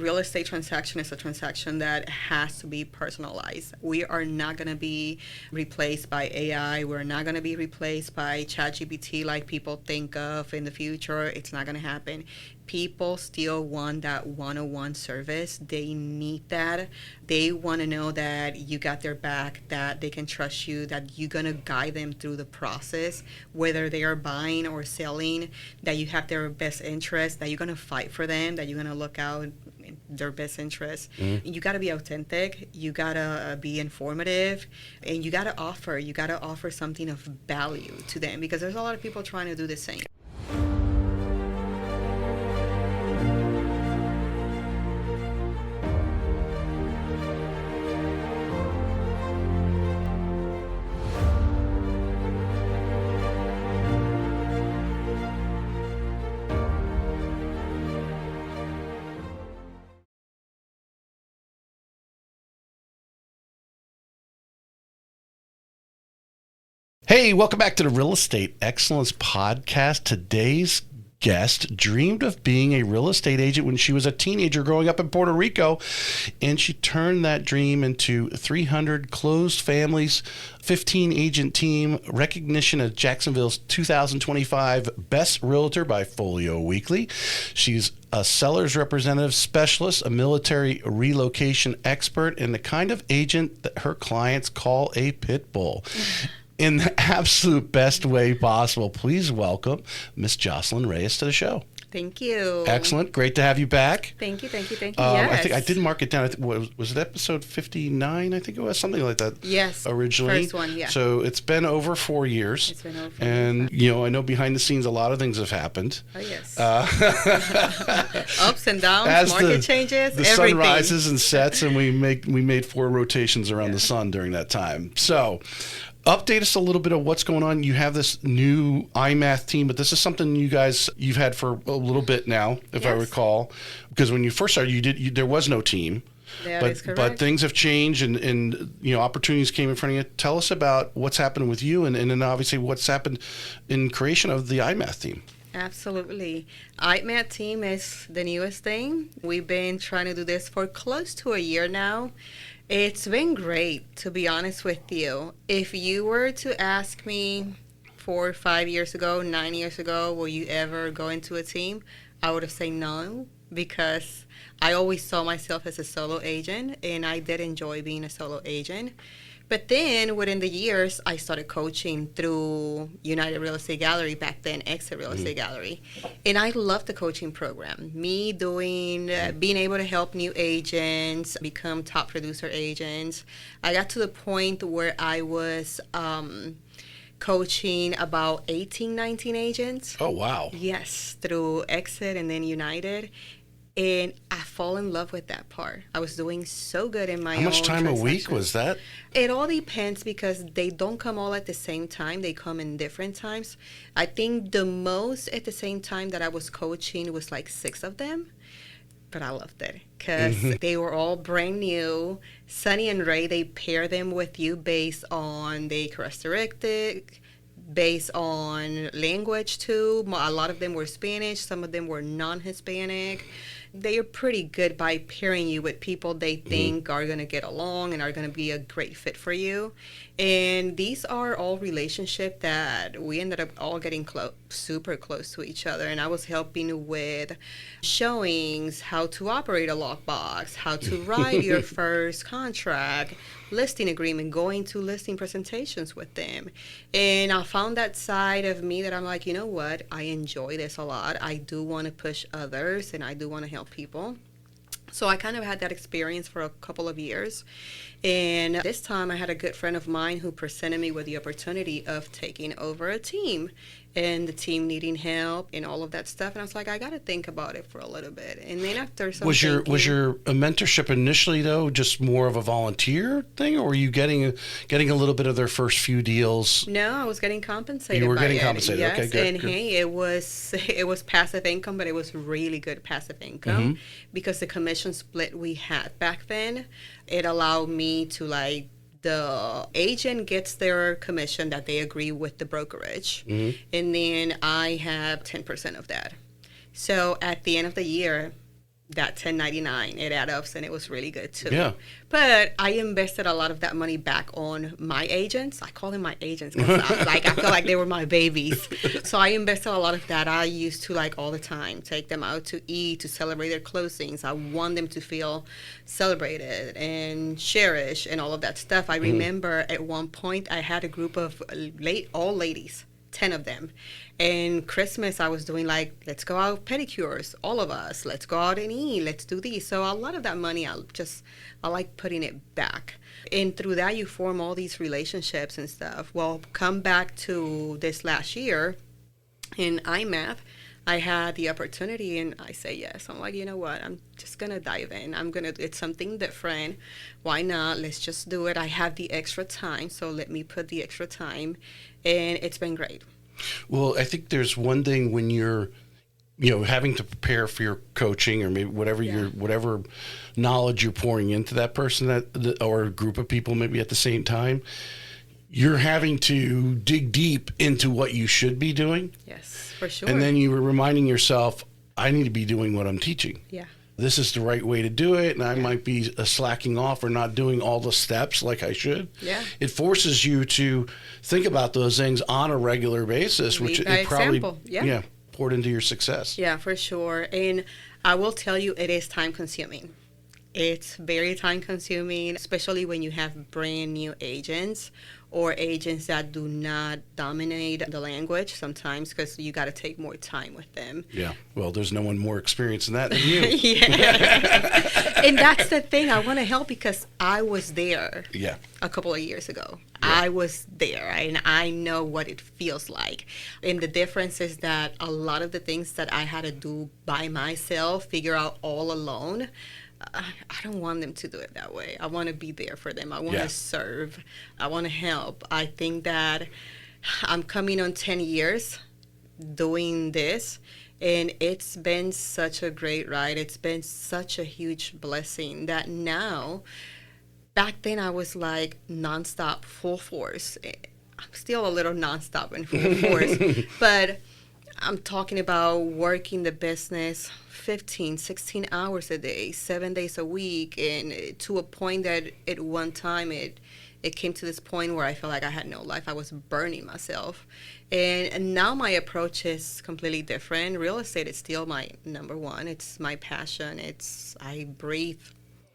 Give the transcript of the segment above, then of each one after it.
Real estate transaction is a transaction that has to be personalized. We are not going to be replaced by AI. We're not going to be replaced by ChatGPT like people think of in the future. It's not going to happen. People still want that one-on-one service. They need that. They want to know that you got their back, that they can trust you, that you're going to guide them through the process, whether they are buying or selling, that you have their best interest, that you're going to fight for them, that you're going to look out their best interest. You got to be authentic. You got to be informative, and you got to offer something of value to them, because there's a lot of people trying to do the same. Hey, welcome back to the Real Estate Excellence Podcast. Today's guest dreamed of being a real estate agent when she was a teenager growing up in Puerto Rico, and she turned that dream into 300 closed families, 15 agent team, recognition as Jacksonville's 2025 Best Realtor by Folio Weekly. She's a seller's representative specialist, a military relocation expert, and the kind of agent that her clients call a pit bull. In the absolute best way possible. Please welcome Miss Joselyn Reyes to the show. Thank you. Excellent. Great to have you back. Thank you. Yes. I think I did mark it down. Was it episode 59? I think it was something like that. Yes. Originally. First one, yeah. So it's been over 4 years. It's been over 4 years. And, I know behind the scenes a lot of things have happened. Oh, yes. Ups and downs, market changes, the everything. sun rises and sets, and we made 4 rotations around the sun during that time. So update us a little bit of what's going on. You have this new iMath team, but this is something you've had for a little bit now, if I recall. Because when you first started, there was no team. That is correct. But things have changed, and opportunities came in front of you. Tell us about what's happened with you, and then obviously what's happened in creation of the iMath team. Absolutely. iMath team is the newest thing. We've been trying to do this for close to a year now. It's been great, to be honest with you. If you were to ask me 4 or 5 years ago, 9 years ago, will you ever go into a team? I would have said no, because I always saw myself as a solo agent, and I did enjoy being a solo agent. But then within the years, I started coaching through United Real Estate Gallery, back then Exit Real Estate Gallery. And I loved the coaching program. Being able to help new agents become top producer agents. I got to the point where I was coaching about 18, 19 agents. Oh, wow. Yes, through Exit and then United. And I fall in love with that part. I was doing so good in my own How much time a week was that? It all depends, because they don't come all at the same time. They come in different times. I think the most at the same time that I was coaching was like 6 of them. But I loved it, because they were all brand new. Sunny and Ray, they pair them with you based on the characteristic, based on language too. A lot of them were Spanish. Some of them were non-Hispanic. They are pretty good by pairing you with people they think are going to get along and are going to be a great fit for you. And these are all relationships that we ended up all getting super close to each other. And I was helping with showings, how to operate a lockbox, how to write your first contract, listing agreement, going to listing presentations with them. And I found that side of me that I'm like, you know what? I enjoy this a lot. I do want to push others, and I do want to help people. So I kind of had that experience for a couple of years. And this time I had a good friend of mine who presented me with the opportunity of taking over a team, and the team needing help and all of that stuff. And I was like, I got to think about it for a little bit. And then after some was your mentorship initially though just more of a volunteer thing, or were you getting a little bit of their first few deals? No, I was getting compensated. You were getting compensated. Yes, okay, good. And good. hey, it was passive income, but it was really good passive income because the commission split we had back then, it allowed me to the agent gets their commission that they agree with the brokerage, and then I have 10% of that. So at the end of the year, that 1099, it added up, and it was really good too. Yeah. But I invested a lot of that money back on my agents. I call them my agents because I feel like they were my babies. So I invested a lot of that. I used to, like, all the time take them out to eat, to celebrate their closings. I want them to feel celebrated and cherished and all of that stuff. I remember at one point I had a group of all ladies, 10 of them. And Christmas, I was doing, like, let's go out pedicures, all of us. Let's go out and eat. Let's do this. So a lot of that money, I like putting it back. And through that, you form all these relationships and stuff. Well, come back to this last year in IMATH, I had the opportunity, and I say yes. I'm like, you know what? I'm just going to dive in. It's something different. Why not? Let's just do it. I have the extra time, so let me put the extra time. And it's been great. Well, I think there's one thing when you're, having to prepare for your coaching or maybe whatever knowledge you're pouring into that person or a group of people maybe at the same time, you're having to dig deep into what you should be doing. Yes, for sure. And then you were reminding yourself, I need to be doing what I'm teaching. Yeah. This is the right way to do it, and I might be slacking off or not doing all the steps like I should. Yeah. It forces you to think about those things on a regular basis, which it probably poured into your success. Yeah, for sure. And I will tell you, it is time consuming. It's very time consuming, especially when you have brand new agents or agents that do not dominate the language sometimes, because you got to take more time with them. Yeah. Well, there's no one more experienced than that than you. Yeah. And that's the thing. I want to help because I was there a couple of years ago. Yeah. I was there, and I know what it feels like. And the difference is that a lot of the things that I had to do by myself, figure out all alone, I don't want them to do it that way. I want to be there for them. I want to serve. I want to help. I think that I'm coming on 10 years doing this, and it's been such a great ride. It's been such a huge blessing that now, back then I was like nonstop, full force. I'm still a little nonstop and full force, but I'm talking about working the business 15, 16 hours a day, 7 days a week, and to a point that at one time it came to this point where I felt like I had no life. I was burning myself. And now my approach is completely different. Real estate is still my number one. It's my passion. I breathe,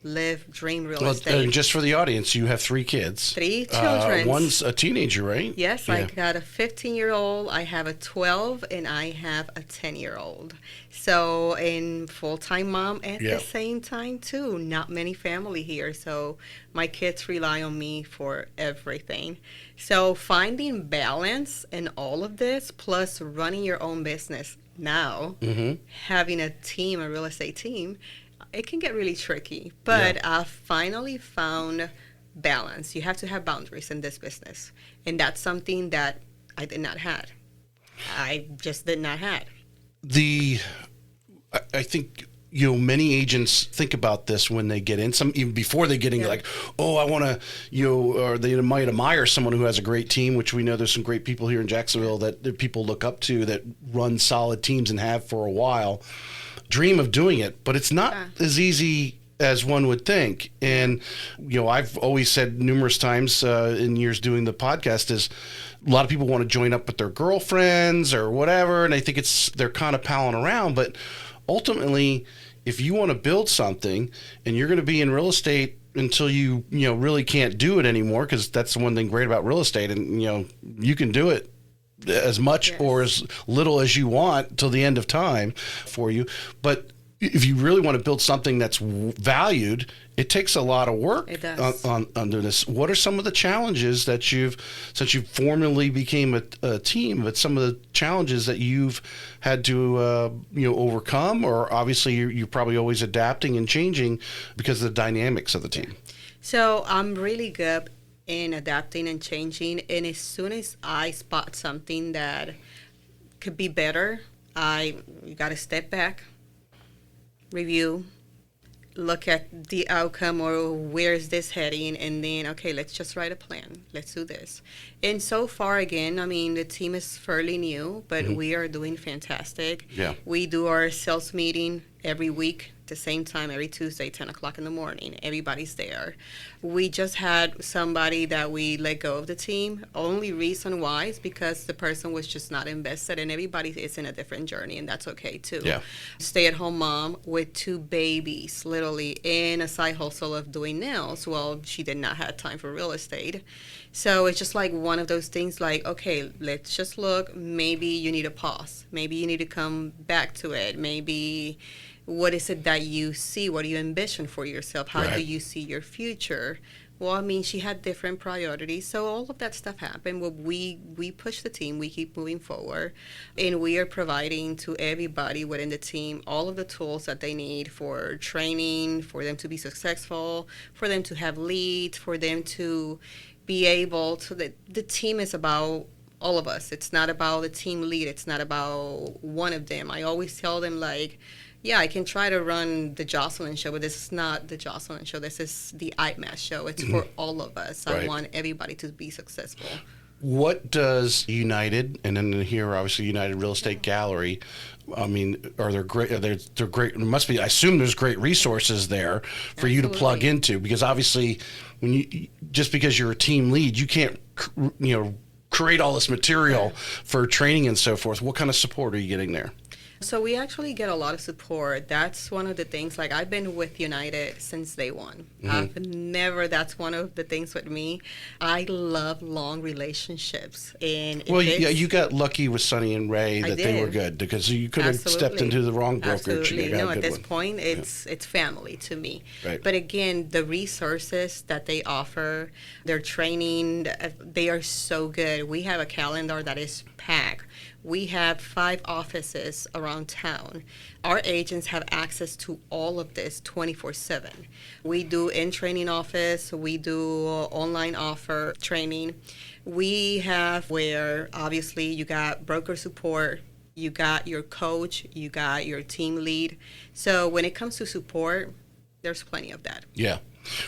live, dream real estate. Just for the audience, you have 3 kids. 3 children. One's a teenager, right? Yes, yeah. I got a 15-year-old, I have a 12, and I have a 10-year-old. So, in full-time mom at the same time, too. Not many family here, so my kids rely on me for everything. So, finding balance in all of this, plus running your own business now, having a team, a real estate team, it can get really tricky, but I finally found balance. You have to have boundaries in this business, and that's something that I did not have. I just did not have. I think many agents think about this when they get in, even before they get in, like, oh, I want to, or they might admire someone who has a great team, which we know there's some great people here in Jacksonville that people look up to that run solid teams and have for a while. Dream of doing it, but it's not as easy as one would think. And I've always said numerous times in years doing the podcast is a lot of people want to join up with their girlfriends or whatever, and I think they're kind of palling around. But ultimately, if you want to build something and you're going to be in real estate until you really can't do it anymore, because that's the one thing great about real estate, and you can do it as much or as little as you want till the end of time for you. But if you really want to build something that's valued, it takes a lot of work under this. What are some of the challenges that since you formally became a team, but some of the challenges that you've had to overcome, or obviously you're probably always adapting and changing because of the dynamics of the team? So I'm really good in adapting and changing, and as soon as I spot something that could be better, you got to step back, review, look at the outcome or where is this heading, and then, okay, let's just write a plan. Let's do this. And so far, again, I mean, the team is fairly new, but we are doing fantastic. Yeah. We do our sales meeting every week the same time every Tuesday, 10 o'clock in the morning. Everybody's there. We just had somebody that we let go of the team. Only reason why is because the person was just not invested, and everybody is in a different journey, and that's okay too. Yeah. Stay-at-home mom with 2 babies, literally, in a side hustle of doing nails. Well, she did not have time for real estate. So it's just like one of those things like, okay, let's just look. Maybe you need a pause. Maybe you need to come back to it. Maybe what is it that you see? What do you envision for yourself? How do you see your future? Well, I mean, she had different priorities. So all of that stuff happened. Well, we push the team. We keep moving forward. And we are providing to everybody within the team all of the tools that they need for training, for them to be successful, for them to have leads, for them to be able to, the team is about all of us. It's not about the team lead. It's not about one of them. I always tell them, like, yeah, I can try to run the Joselyn show, but this is not the Joselyn show. This is the IMAS show. It's for all of us. I want everybody to be successful. What does United, and then here obviously United Real Estate Gallery, I mean, are there great? They're great. There must be. I assume there's great resources there for you to plug into, because obviously, when you just because you're a team lead, you can't create all this material for training and so forth. What kind of support are you getting there? So we actually get a lot of support. That's one of the things, like I've been with United since day one. That's one of the things with me. I love long relationships. And you got lucky with Sonny and Ray that they were good, because you could have stepped into the wrong brokerage. Absolutely. No, at this point, it's family to me. Right. But again, the resources that they offer, their training, they are so good. We have a calendar that is packed. We have 5 offices around town. Our agents have access to all of this 24/7. We do in-training office. We do online offer training. We have where, obviously, you got broker support, you got your coach, you got your team lead. So when it comes to support, there's plenty of that. Yeah.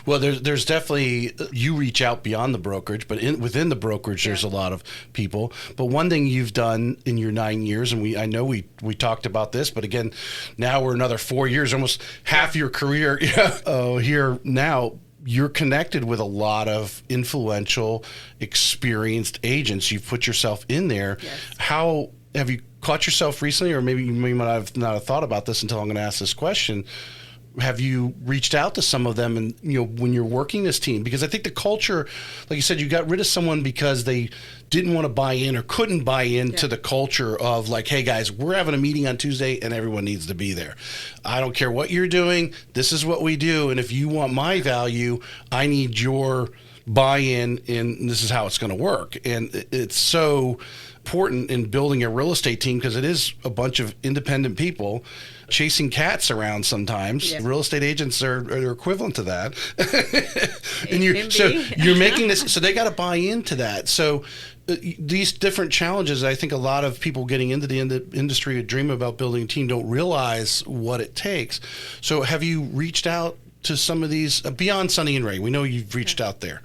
Well, there's definitely, you reach out beyond the brokerage, but within the brokerage, there's a lot of people. But one thing you've done in your 9 years, and I know we talked about this, but again, now we're another 4 years, almost half your career here now. You're connected with a lot of influential, experienced agents. You've put yourself in there. Yes. How have you caught yourself recently, or maybe you might have not have thought about this until I'm going to ask this question? Have you reached out to some of them, and when you're working this team? Because I think the culture, like you said, you got rid of someone because they didn't want to buy in or couldn't buy into the culture of like, hey guys, we're having a meeting on Tuesday and everyone needs to be there. I don't care what you're doing. This is what we do. And if you want my value, I need your buy-in, and this is how it's going to work. And it's so important in building a real estate team, because it is a bunch of independent people chasing cats around sometimes. Yes. Real estate agents are equivalent to that. And you're making this, so they got to buy into that. So these different challenges, I think a lot of people getting into the industry who dream about building a team don't realize what it takes. So have you reached out to some of these beyond Sonny and Ray? We know you've reached out there.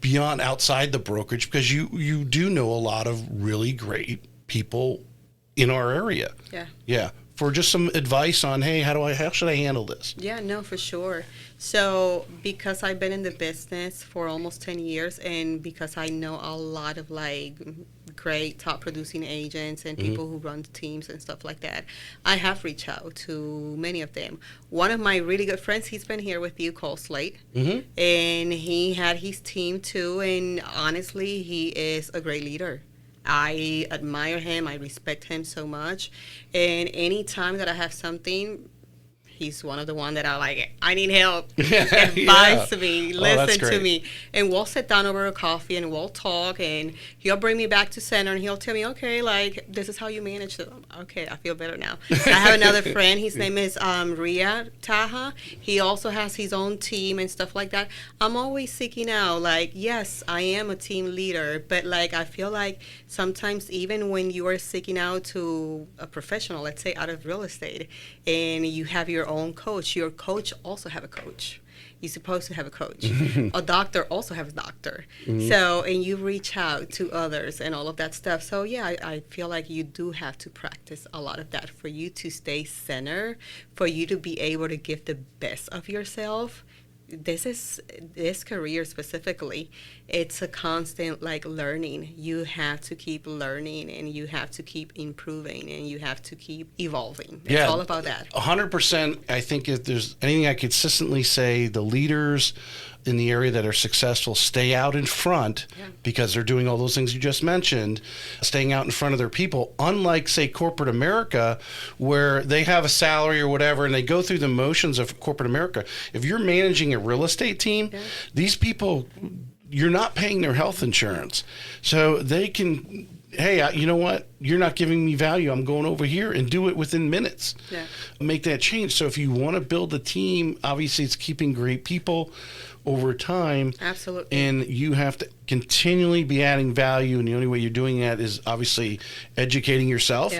Beyond outside the brokerage, because you do know a lot of really great people in our area. Yeah. For just some advice on, hey, how should I handle this? Yeah, no, for sure. So because I've been in the business for almost 10 years, and because I know a lot of like great top producing agents and people who run teams and stuff like that, I have reached out to many of them. One of my really good friends, he's been here with you, Cole Slate, and he had his team too, and honestly, he is a great leader. I admire him. I respect him so much. And anytime that I have something, he's one of the one that I need help. Advise me, listen to me. And we'll sit down over a coffee and we'll talk, and he'll bring me back to center and he'll tell me, okay, like, this is how you manage them. Okay, I feel better now. I have another friend. His name is Ria Taha. He also has his own team and stuff like that. I'm always seeking out, like, yes, I am a team leader, but like, I feel like sometimes even when you are seeking out to a professional, let's say out of real estate, and you have your own coach. Your coach also have a coach. You're supposed to have a coach. A doctor also has a doctor. So, and you reach out to others and all of that stuff. So, yeah, I feel like you do have to practice a lot of that for you to stay centered, for you to be able to give the best of yourself. This career specifically, it's a constant like learning. You have to keep learning, and you have to keep improving, and you have to keep evolving. It's all about that. 100%. I think if there's anything I consistently say, the leaders in the area that are successful stay out in front because they're doing all those things you just mentioned, staying out in front of their people, unlike, say, corporate America, where they have a salary or whatever and they go through the motions of corporate America. If you're managing a real estate team, these people, you're not paying their health insurance. So they can, hey, you know what? You're not giving me value. I'm going over here, and do it within minutes. Make that change. So if you want to build a team, obviously it's keeping great people over time. Absolutely. And you have to continually be adding value, and the only way you're doing that is obviously educating yourself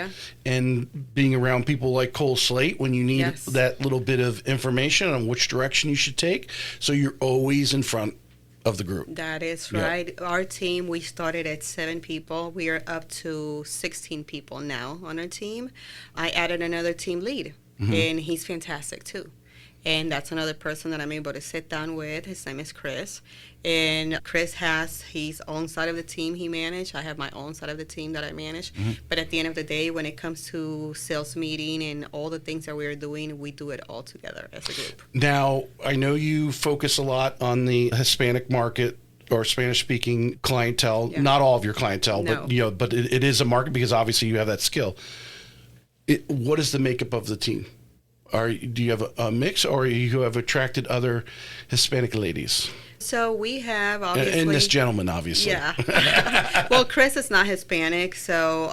and being around people like Cole Slate when you need that little bit of information on which direction you should take, so you're always in front of the group. That is right. Our team, we started at 7 people. We are up to 16 people now on our team. I added another team lead, and he's fantastic too. And that's another person that I'm able to sit down with. His name is Chris. And Chris has his own side of the team he managed. I have my own side of the team that I manage. But at the end of the day, when it comes to sales meeting and all the things that we're doing, we do it all together as a group. Now, I know you focus a lot on the Hispanic market or Spanish-speaking clientele. Not all of your clientele, but but it is a market because obviously you have that skill. What is the makeup of the team? Do you have a mix, or you have attracted other Hispanic ladies? So we have obviously, and this gentleman, obviously. Yeah. Well, Chris is not Hispanic, so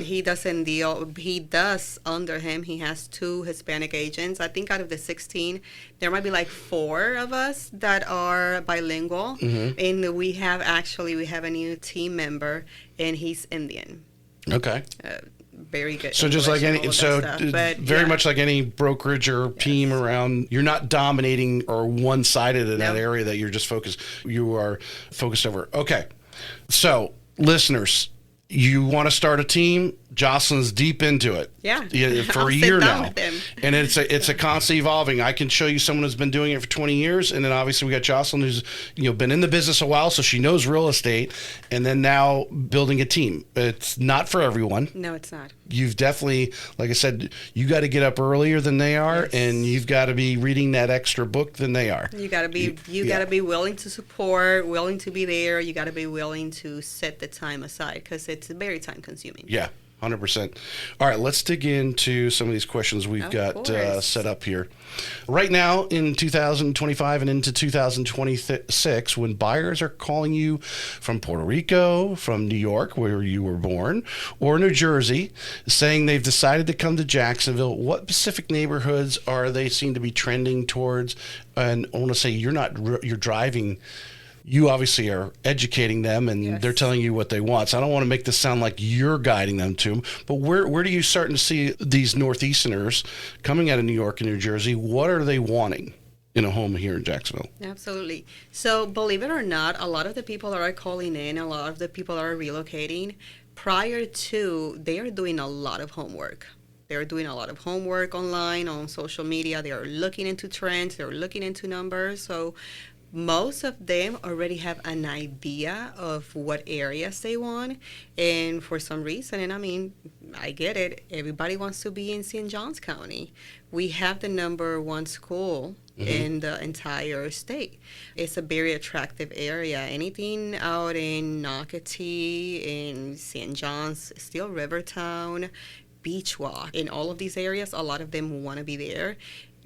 he doesn't deal. He does under him. He has 2 Hispanic agents. I think out of the 16, there might be like 4 of us that are bilingual, and we have a new team member, and he's Indian. Okay. Very good. So just like very much like any brokerage or team around, you're not dominating or one-sided in that area that you're just focused. You are focused over. Okay. So listeners, you want to start a team? Jocelyn's deep into it. For a year now, and it's a constantly evolving. I can show you someone who's been doing it for 20 years, and then obviously we got Joselyn who's been in the business a while, so she knows real estate, and then now building a team. It's not for everyone. No, it's not. You've definitely, like I said, you got to get up earlier than they are, and you've got to be reading that extra book than they are. You got to be got to be willing to support, willing to be there. You got to be willing to set the time aside because it's very time consuming. 100%. All right, let's dig into some of these questions we've got set up here. Right now, in 2025 and into 2026, when buyers are calling you from Puerto Rico, from New York, where you were born, or New Jersey, saying they've decided to come to Jacksonville, what specific neighborhoods are they seem to be trending towards? And I want to say you're driving. You obviously are educating them, and they're telling you what they want. So I don't want to make this sound like you're guiding them to them. But where do you start to see these Northeasterners coming out of New York and New Jersey? What are they wanting in a home here in Jacksonville? Absolutely. So believe it or not, a lot of the people that are calling in, a lot of the people that are relocating, prior to, they are doing a lot of homework. They're doing a lot of homework online, on social media. They are looking into trends. They're looking into numbers. So most of them already have an idea of what areas they want, and for some reason, and I mean, I get it, everybody wants to be in St. Johns County. We have the #1 school in the entire state. It's a very attractive area. Anything out in Nocatee, in St. John's, Steel Rivertown, Beach Walk, in all of these areas, a lot of them want to be there.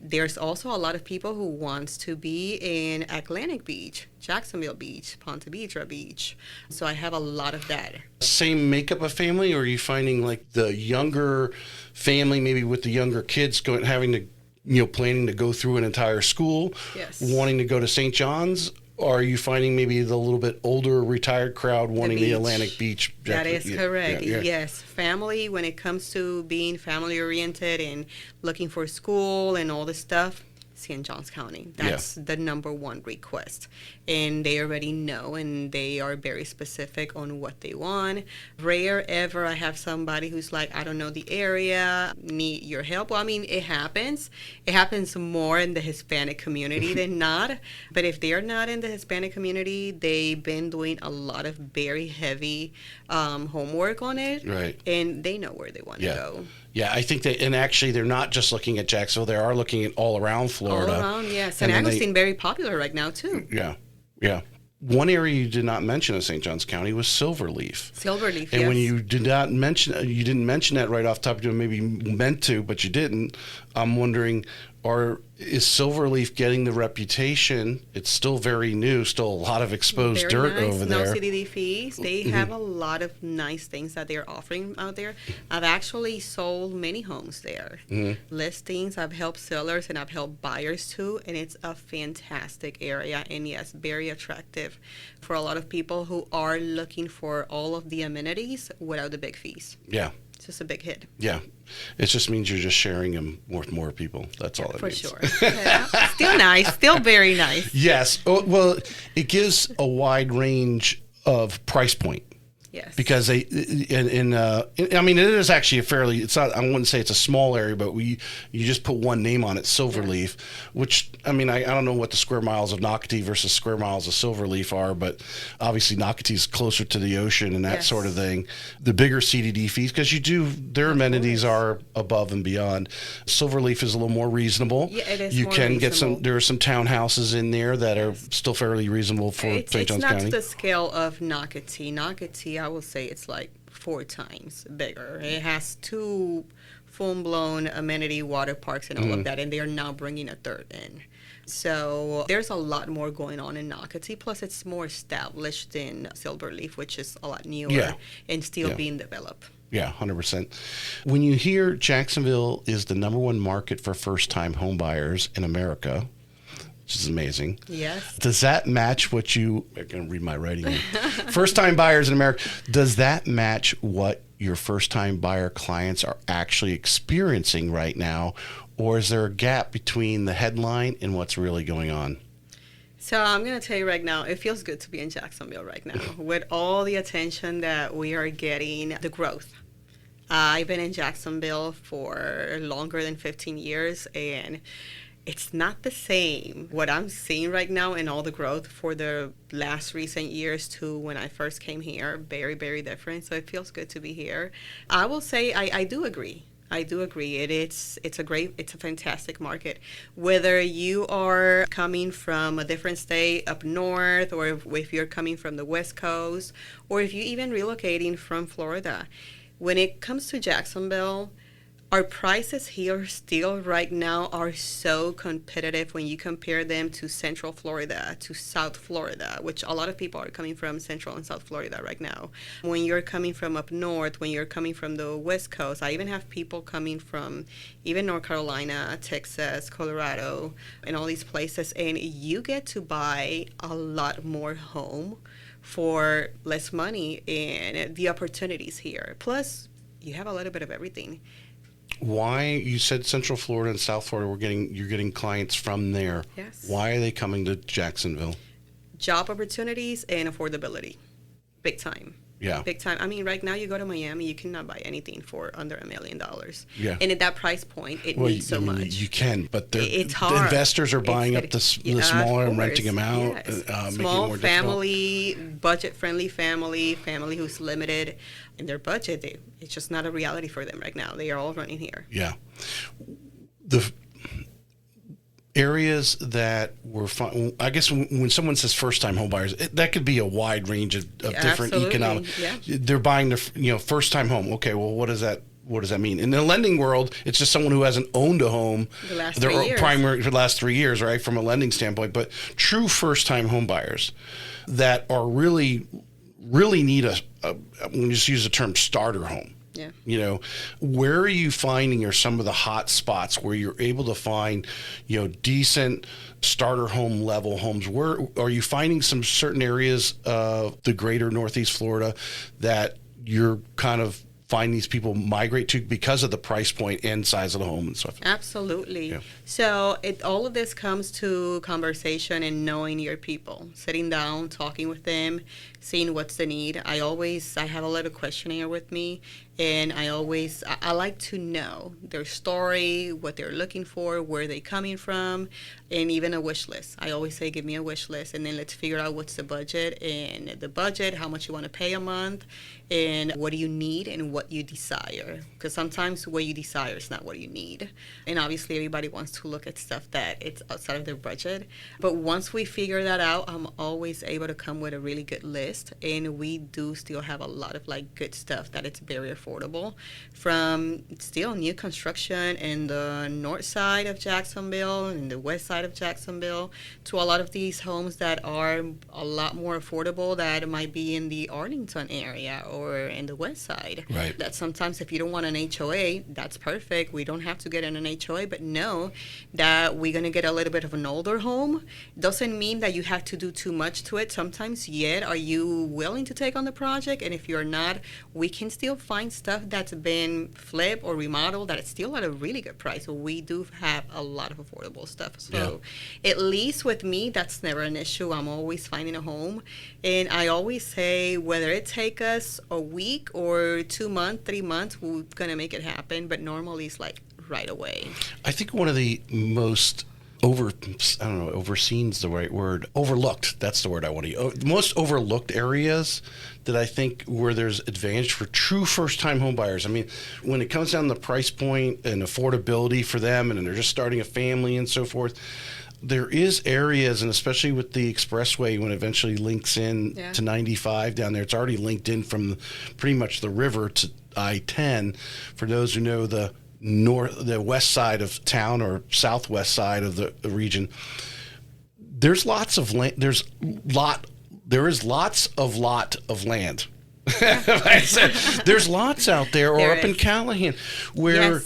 There's also a lot of people who wants to be in Atlantic Beach, Jacksonville Beach, Ponte Vedra Beach. So I have a lot of that. Same makeup of family, or are you finding like the younger family, maybe with the younger kids having to, planning to go through an entire school, wanting to go to St. John's? are you finding maybe the little bit older retired crowd wanting the beach. Atlantic Beach? That is correct. Yeah. Yes. Family, when it comes to being family oriented and looking for school and all this stuff, St. Johns County. That's the number one request. And they already know, and they are very specific on what they want. Rare ever I have somebody who's like, I don't know the area, need your help. Well, I mean, it happens. It happens more in the Hispanic community than not. But if they're not in the Hispanic community, they've been doing a lot of very heavy homework on it. Right. And they know where they want to go. Yeah, I think and actually they're not just looking at Jacksonville, they are looking at all around Florida. All around, yes. And Agustin, very popular right now, too. Yeah. One area you did not mention in St. Johns County was Silverleaf. Silverleaf, and yes. when you didn't mention that right off the top of your, maybe meant to, but you didn't. I'm wondering, is Silverleaf getting the reputation? It's still very new, still a lot of exposed dirt over there. No CDD fees. They have a lot of nice things that they're offering out there. I've actually sold many homes there. Listings, I've helped sellers and I've helped buyers too, and it's a fantastic area, and yes, very attractive for a lot of people who are looking for all of the amenities without the big fees. Yeah. It's just a big hit. Yeah. It just means you're just sharing them with more people. That's all it means. For sure. Still nice. Still very nice. Yes. Oh, well, it gives a wide range of price point. Yes. Because I mean, it is actually it's not, I wouldn't say it's a small area, but you just put one name on it, Silverleaf, which, I mean, I don't know what the square miles of Nocatee versus square miles of Silverleaf are, but obviously Nocatee is closer to the ocean and that sort of thing. The bigger CDD fees, because their amenities are above and beyond. Silverleaf is a little more reasonable. Yeah, it is You more can reasonable. there are some townhouses in there that are still fairly reasonable for St. Johns County. It's not to the scale of Nocatee. Nocatee, I will say it's like 4 times bigger. It has 2 full-blown amenity water parks and all of that, and they are now bringing a 3rd in. So there's a lot more going on in Nocatee. Plus, it's more established in Silverleaf, which is a lot newer and still being developed. Yeah, 100%. When you hear Jacksonville is the number 1 market for first-time home buyers in America, which is amazing. Yes. Does that match what I'm going to read my writing here. First-time buyers in America, does that match what your first-time buyer clients are actually experiencing right now? Or is there a gap between the headline and what's really going on? So I'm going to tell you right now, it feels good to be in Jacksonville right now with all the attention that we are getting, the growth. I've been in Jacksonville for longer than 15 years, and it's not the same what I'm seeing right now in all the growth for the last recent years to when I first came here. Very, very different. So it feels good to be here. I will say I do agree. I do agree. It's a fantastic market. Whether you are coming from a different state up north, or if you're coming from the West Coast, or if you're even relocating from Florida, when it comes to Jacksonville, our prices here still right now are so competitive when you compare them to Central Florida, to South Florida, which a lot of people are coming from Central and South Florida right now. When you're coming from up north, when you're coming from the West Coast, I even have people coming from even North Carolina, Texas, Colorado, and all these places, and you get to buy a lot more home for less money, and the opportunities here. Plus, you have a little bit of everything. Why, you said Central Florida and South Florida, you're getting clients from there. Yes. Why are they coming to Jacksonville? Job opportunities and affordability. Big time. Yeah. Big time. I mean, right now you go to Miami, you cannot buy anything for under $1 million. Yeah. And at that price point, it needs so much. You can, but it's hard. The investors are buying up the smaller and renting them out. Yes. Small Small more family, budget-friendly family who's limited in their budget. It's just not a reality for them right now. They are all running here. Yeah. The areas that were fun, I guess when someone says first-time home buyers, that could be a wide range of different economic. Yeah. They're buying the first-time home. Okay, well, what does that mean? In the lending world, it's just someone who hasn't owned a home the last 3 years. For the last 3 years, right, from a lending standpoint. But true first-time home buyers that are really need I'm going to just use the term starter home. Yeah. You know, where are you finding are some of the hot spots where you're able to find, decent starter home level homes? Where are you finding some certain areas of the greater Northeast Florida that you're kind of find these people migrate to because of the price point and size of the home and stuff? Absolutely. Yeah. So all of this comes to conversation and knowing your people, sitting down, talking with them, seeing what's the need. I have a little questionnaire with me, and I like to know their story, what they're looking for, where they're coming from, and even a wish list. I always say, give me a wish list, and then let's figure out what's the budget, how much you want to pay a month, and what do you need and what you desire. Because sometimes what you desire is not what you need. And obviously everybody wants to look at stuff that it's outside of their budget. But once we figure that out, I'm always able to come with a really good list. And we do still have a lot of good stuff that it's very affordable, from still new construction in the north side of Jacksonville and the west side of Jacksonville, to a lot of these homes that are a lot more affordable that might be in the Arlington area or in the west side. Right. That sometimes if you don't want an HOA, that's perfect. We don't have to get in an HOA, but know that we're going to get a little bit of an older home. Doesn't mean that you have to do too much to it. Sometimes, yet, are you willing to take on the project? And if you're not, we can still find stuff that's been flipped or remodeled that is still at a really good price. So we do have a lot of affordable stuff. So at least with me, that's never an issue. I'm always finding a home. And I always say, whether it take us a week or 2 months, 3 months, we're going to make it happen. But normally it's right away. I think one of the most overseen's the right word. Overlooked, that's the word I want to use. Most overlooked areas that I think where there's advantage for true first-time home buyers. I mean, when it comes down to the price point and affordability for them, and they're just starting a family and so forth, there is areas, and especially with the expressway when it eventually links in to 95 down there, it's already linked in from pretty much the river to I-10. For those who know the west side of town or southwest side of the region, there's lots of land. There is lots of land. I said, there's lots out there, or up in Callahan, where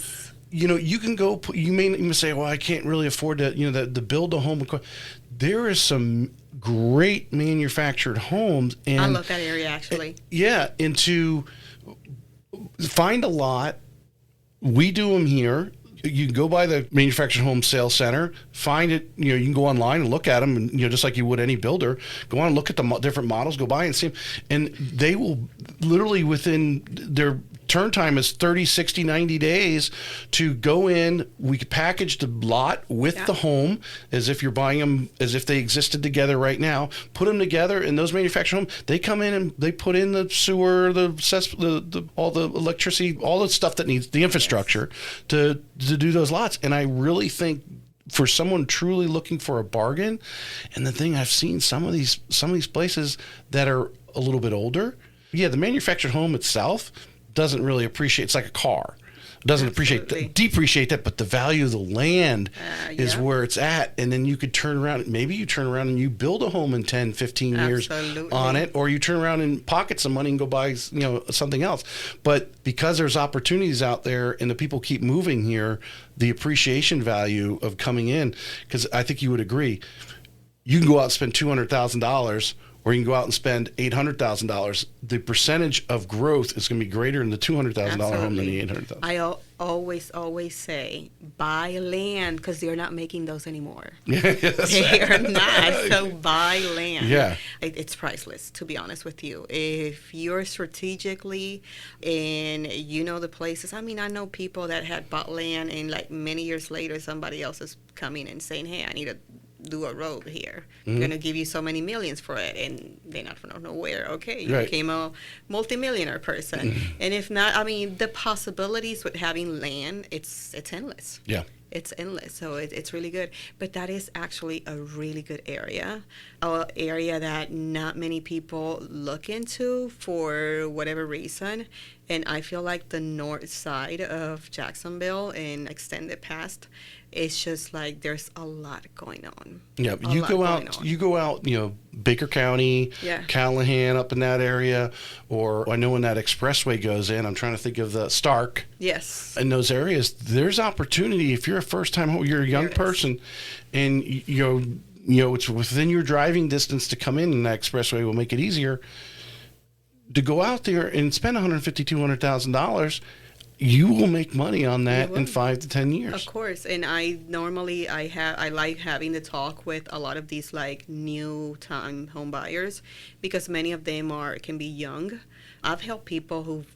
you can go. You may even say, "Well, I can't really afford to, to build a home." There is some great manufactured homes, and I love that area actually. And to find a lot. We do them here. You can go by the manufactured home sales center, find it. You can go online and look at them, and just like you would any builder, go on and look at the different models, go by and see them, and they will literally within their turn time is 30, 60, 90 days to go in. We package the lot with the home as if you're buying them, as if they existed together right now, put them together, and those manufactured homes, they come in and they put in the sewer, all the electricity, all the stuff that needs the infrastructure to do those lots. And I really think for someone truly looking for a bargain, and the thing I've seen some of these places that are a little bit older, the manufactured home itself doesn't really appreciate. It's like a car. It doesn't depreciate that, but the value of the land is where it's at. And then you could turn around. Maybe you turn around and you build a home in 10, 15 years on it, or you turn around and pocket some money and go buy something else. But because there's opportunities out there and the people keep moving here, the appreciation value of coming in, because I think you would agree, you can go out and spend $200,000, or you can go out and spend $800,000. The percentage of growth is going to be greater in the $200,000 home than the $800,000. I always say buy land, because they're not making those anymore. They are not. So buy land. Yeah, it's priceless, to be honest with you. If you're strategically and the places. I mean, I know people that had bought land and many years later, somebody else is coming and saying, "Hey, I need to do a road here. I'm going to give you so many millions for it," and they're not from nowhere. Okay, you became a multimillionaire person. And if not, I mean, the possibilities with having land, it's endless. Yeah. It's endless, so it's really good. But that is actually a really good area, an area that not many people look into for whatever reason. And I feel like the north side of Jacksonville and extended past, It's just like there's a lot going on. Yeah, A lot going on. you go out, Baker County, Yeah. Callahan, up in that area, or I know when that expressway goes in, I'm trying to think of the Stark. Yes. In those areas, there's opportunity if you're a first-time home, you're a young There is. person, and it's within your driving distance to come in, and that expressway will make it easier to go out there and spend $150,000, $200,000. You will make money on that in 5 to 10 years. Of course, and I like having the talk with a lot of these like new time home buyers because many of them can be young. I've helped people who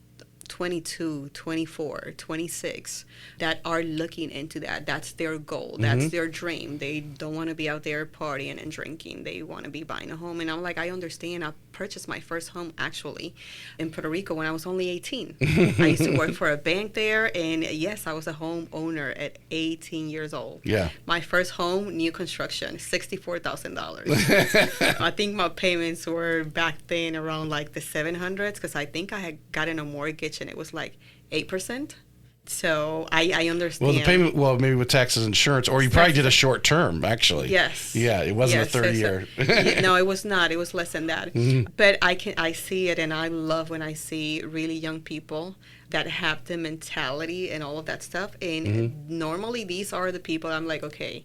22, 24, 26 that are looking into that. That's their goal. That's their dream. They don't want to be out there partying and drinking. They want to be buying a home. And I'm like, I understand. I purchased my first home actually in Puerto Rico when I was only 18. I used to work for a bank there. And yes, I was a home owner at 18 years old. Yeah. My first home, new construction, $64,000. I think my payments were back then around like the 700s because I think I had gotten a mortgage and it was like 8%. So I understand. Well, the payment, maybe with taxes, insurance, or you probably did a short term, actually. Yes. Yeah, it wasn't a 30-year. No, it was not. It was less than that. But I see it, and I love when I see really young people that have the mentality and all of that stuff. And normally these are the people I'm like, okay,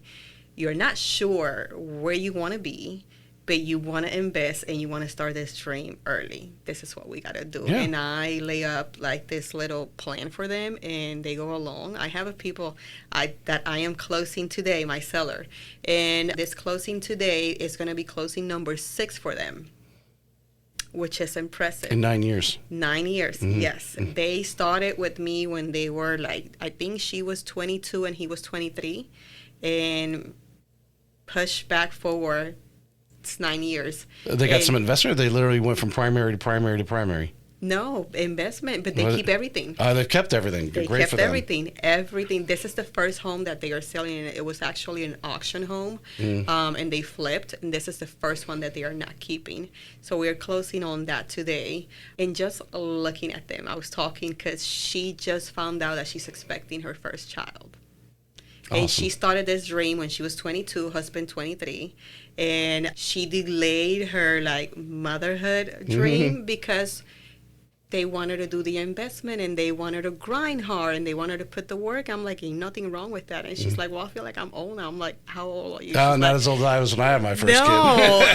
you're not sure where you want to be, but you want to invest and you want to start this dream early. This is what we got to do. Yeah. And I lay up like this little plan for them and they go along. I have a people that I am closing today, my seller. And this closing today is going to be closing number 6 for them, which is impressive. In 9 years. 9 years, yes. They started with me when they were like, I think she was 22 and he was 23. And pushed back forward. It's 9 years. They got some investment, or they literally went from primary to primary to primary? No, investment, but they keep everything. They've kept everything. They Great kept for them. everything. This is the first home that they are selling. It was actually an auction home, and they flipped. And this is the first one that they are not keeping. So we are closing on that today. And just looking at them, I was talking because she just found out that she's expecting her first child. Awesome. And she started this dream when she was 22, husband 23. And she delayed her like motherhood dream because they wanted to do the investment and they wanted to grind hard and they wanted to put the work. I'm like, ain't nothing wrong with that. And she's like, well, I feel like I'm old now. I'm like, how old are you? Not as old as I was when I had my first kid. No,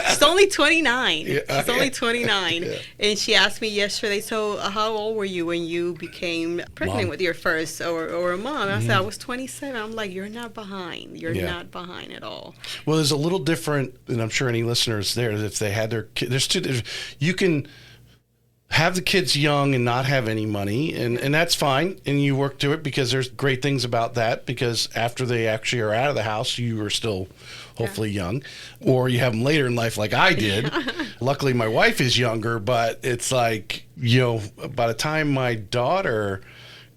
she's only 29. Yeah. She's only 29. Yeah. And she asked me yesterday, so how old were you when you became pregnant with your first or a mom? And I said, I was 27. I'm like, you're not behind. You're not behind at all. Well, there's a little different, and I'm sure any listeners there, if they had their kids, you can have the kids young and not have any money, and that's fine, and you work through it because there's great things about that, because after they actually are out of the house, you are still hopefully young, or you have them later in life like I did. Luckily, my wife is younger, but it's like, by the time my daughter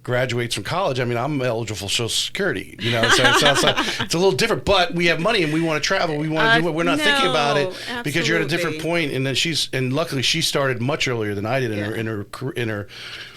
graduates from college, I mean, I'm eligible for Social Security, so it's a little different, but we have money and we want to travel. We want to do it. We're not thinking about it because you're at a different point. And then luckily she started much earlier than I did in her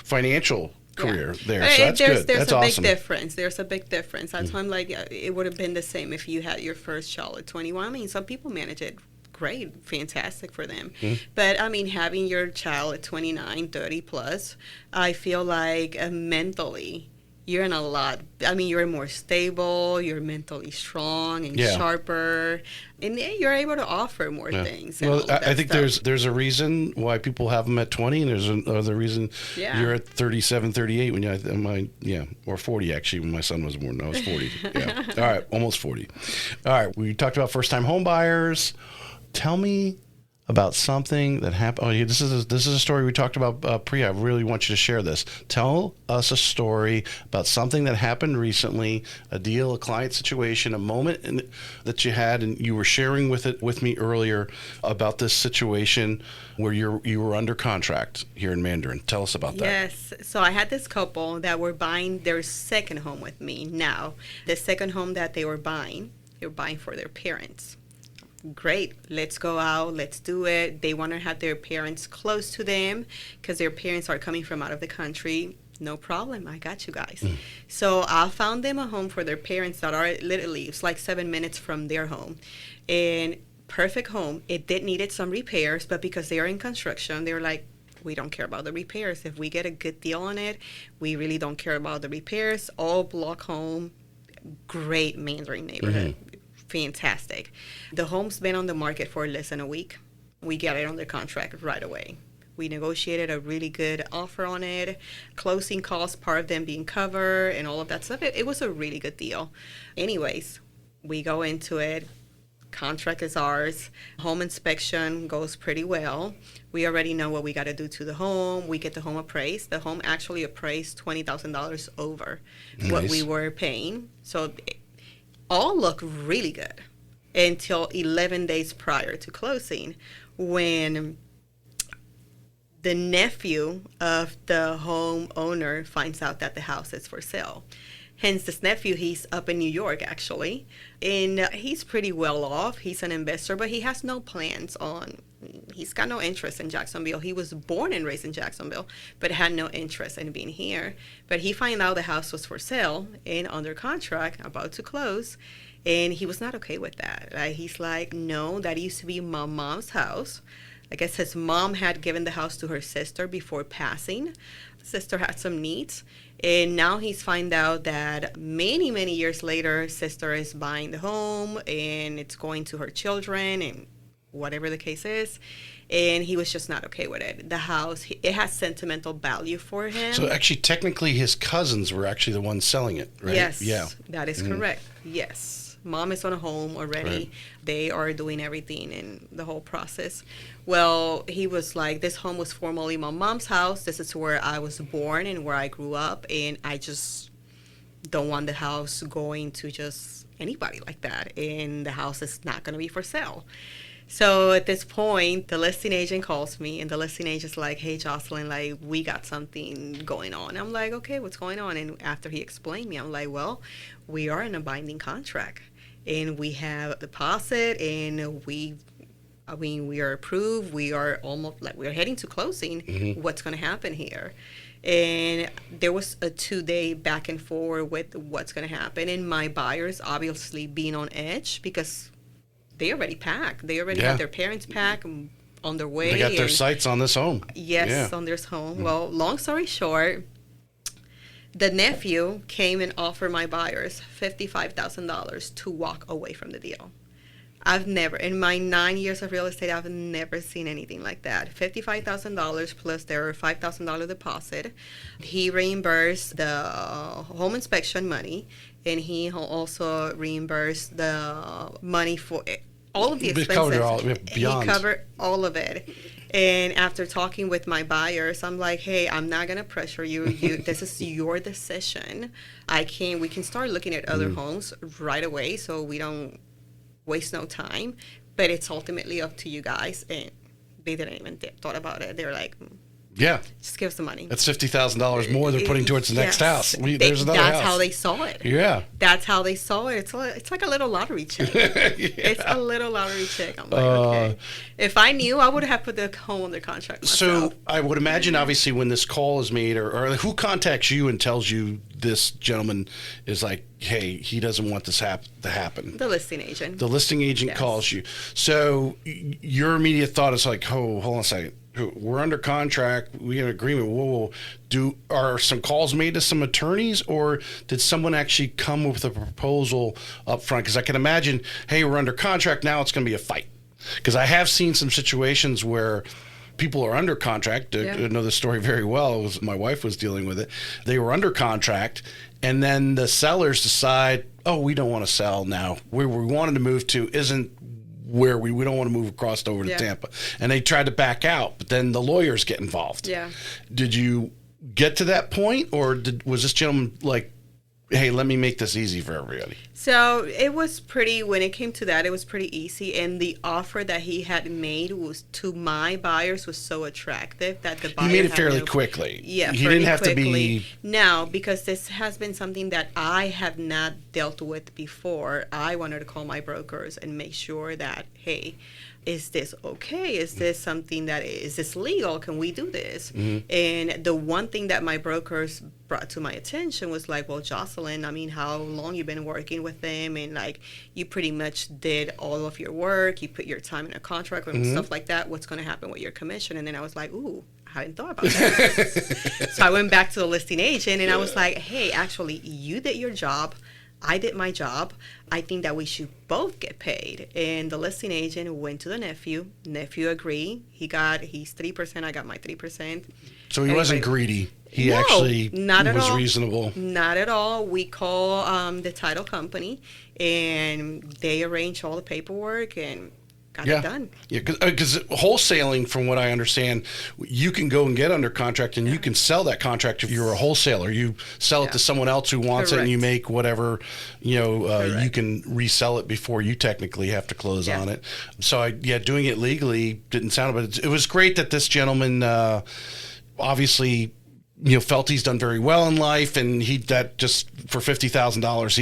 financial career there. So that's good. That's awesome. There's a big difference. That's why I'm like, it would have been the same if you had your first child at 21. I mean, some people manage it great, fantastic for them. But I mean, having your child at 29, 30 plus, I feel like mentally you're in a lot. I mean, you're more stable, you're mentally strong and sharper, and you're able to offer more things. Well, I think there's a reason why people have them at 20, and there's another reason you're at 37, 38 when or 40 actually when my son was born. I was 40. All right, almost 40. All right, we talked about first-time home buyers. Tell me about something that happened. Oh, yeah, this is a story we talked about Priya. I really want you to share this. Tell us a story about something that happened recently, a deal, a client situation, a moment that you had, and you were sharing with me earlier about this situation where you were under contract here in Mandarin. Tell us about that. Yes. So I had this couple that were buying their second home with me. Now, the second home that they were buying for their parents. Great, let's go out, let's do it. They want to have their parents close to them because their parents are coming from out of the country. No problem. I got you guys. So I found them a home for their parents that are literally, it's like 7 minutes from their home. And perfect home. It did needed some repairs, but because they are in construction, they were like, we don't care about the repairs. If we get a good deal on it, we really don't care about the repairs. All block home, great Mandarin neighborhood. Fantastic. The home's been on the market for less than a week. We got it under contract right away. We negotiated a really good offer on it, closing costs, part of them being covered, and all of that stuff. It was a really good deal. Anyways, we go into it. Contract is ours. Home inspection goes pretty well. We already know what we got to do to the home. We get the home appraised. The home actually appraised $20,000 over what we were paying. So all looked really good until 11 days prior to closing, when the nephew of the homeowner finds out that the house is for sale. Hence, this nephew, he's up in New York, actually, and he's pretty well off. He's an investor, but he has no plans on, he's got no interest in Jacksonville. He was born and raised in Jacksonville, but had no interest in being here. But he found out the house was for sale and under contract, about to close, and he was not okay with that. He's like, no, that used to be my mom's house. I guess his mom had given the house to her sister before passing. Sister had some needs. And now he's find out that many, many years later, sister is buying the home and it's going to her children and whatever the case is. And he was just not okay with it. The house, it has sentimental value for him. So actually, technically, his cousins were actually the ones selling it, right? Yes, yeah, that is correct. Yes. Mom is on a home already. Right. They are doing everything in the whole process. Well, he was like, this home was formerly my mom's house. This is where I was born and where I grew up. And I just don't want the house going to just anybody like that. And the house is not going to be for sale. So at this point, the listing agent calls me, and the listing agent's like, hey, Joselyn, like, we got something going on. I'm like, okay, what's going on? And after he explained me, I'm like, well, we are in a binding contract, and we have a deposit, and we are approved. We are almost, like, we're heading to closing. What's going to happen here? And there was a 2-day back and forth with what's going to happen. And my buyers obviously being on edge because they already packed. They already had their parents pack on their way. They got their sights on this home. Yes, on this home. Well, long story short, the nephew came and offered my buyers $55,000 to walk away from the deal. I've never, in my 9 years of real estate, I've never seen anything like that. $55,000 plus their $5,000 deposit. He reimbursed the home inspection money, and he also reimbursed the money for all of the expenses. He covered all of it. And after talking with my buyers, I'm like, hey, I'm not going to pressure you. This is your decision. We can start looking at other homes right away so we don't waste no time, but it's ultimately up to you guys. And they didn't even thought about it. They were like, just give us the money. That's $50,000 more they're putting towards the next house. There's another house. That's how they saw it. Yeah. That's how they saw it. It's like a little lottery check. It's a little lottery check. I'm like, okay. If I knew, I would have put the home under contract myself. So I would imagine, obviously, when this call is made, or who contacts you and tells you this gentleman is like, hey, he doesn't want this to happen? The listing agent. The listing agent calls you. So your immediate thought is like, oh, hold on a second. We're under contract. We have an agreement. Whoa. Are some calls made to some attorneys, or did someone actually come with a proposal up front? Because I can imagine, hey, we're under contract. Now it's going to be a fight. Because I have seen some situations where people are under contract. I know the story very well. My wife was dealing with it. They were under contract, and then the sellers decide, oh, we don't want to sell now. Where we wanted to move to isn't where we don't want to move across over to Tampa. And they tried to back out, but then the lawyers get involved. Yeah. Did you get to that point, or was this gentleman like, hey, let me make this easy for everybody? So it was when it came to that, it was pretty easy. And the offer that he had made to my buyers was so attractive that the buyer He made it fairly quickly. Yeah, he didn't have quickly. To be. No, because this has been something that I have not dealt with before. I wanted to call my brokers and make sure that, hey, is this okay? Is this something is this legal? Can we do this? And the one thing that my brokers brought to my attention was like, well, Joselyn, I mean, how long you been working with them? And like, you pretty much did all of your work. You put your time in a contract and stuff like that. What's going to happen with your commission? And then I was like, ooh, I hadn't thought about that. So I went back to the listing agent and I was like, hey, actually, you did your job. I did my job. I think that we should both get paid. And the listing agent went to the nephew. Nephew agreed. He's 3%. I got my 3%. So he wasn't greedy. He No, actually not at was all. reasonable. Not at all. We call the title company, and they arrange all the paperwork and got it done. Yeah, because wholesaling, from what I understand, you can go and get under contract and you can sell that contract if you're a wholesaler. You sell it to someone else who wants it and you make whatever, you can resell it before you technically have to close on it. So, doing it legally didn't sound, but it was great that this gentleman obviously, felt he's done very well in life, and just for $50,000,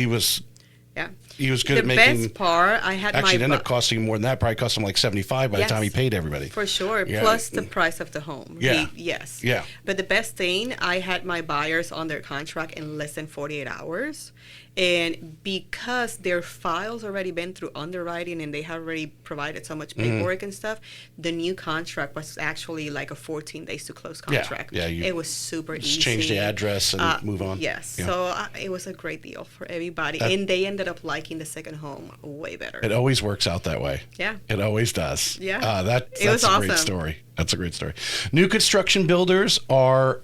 he was good at making. The best part, I had actually, it ended up costing him more than that. Probably cost him like $75 by the time he paid everybody. For sure, plus the price of the home. Yes. Yeah. But the best thing, I had my buyers on their contract in less than 48 hours. And because their files already been through underwriting and they have already provided so much paperwork and stuff, the new contract was actually like a 14 days to close contract. It was super easy. Just change the address and move on. Yes. Yeah. So it was a great deal for everybody. And they ended up liking the second home way better. It always works out that way. Yeah. It always does. Yeah. That's awesome. Great story. That's a great story. New construction builders are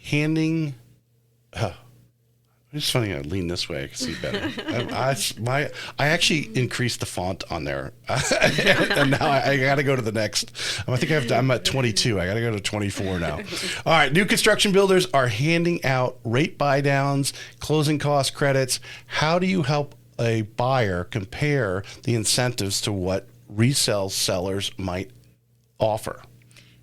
handing... It's funny. I lean this way. I can see better. I actually increased the font on there, and now I got to go to the next. I think I'm at 22. I got to go to 24 now. All right. New construction builders are handing out rate buy downs, closing cost credits. How do you help a buyer compare the incentives to what resale sellers might offer?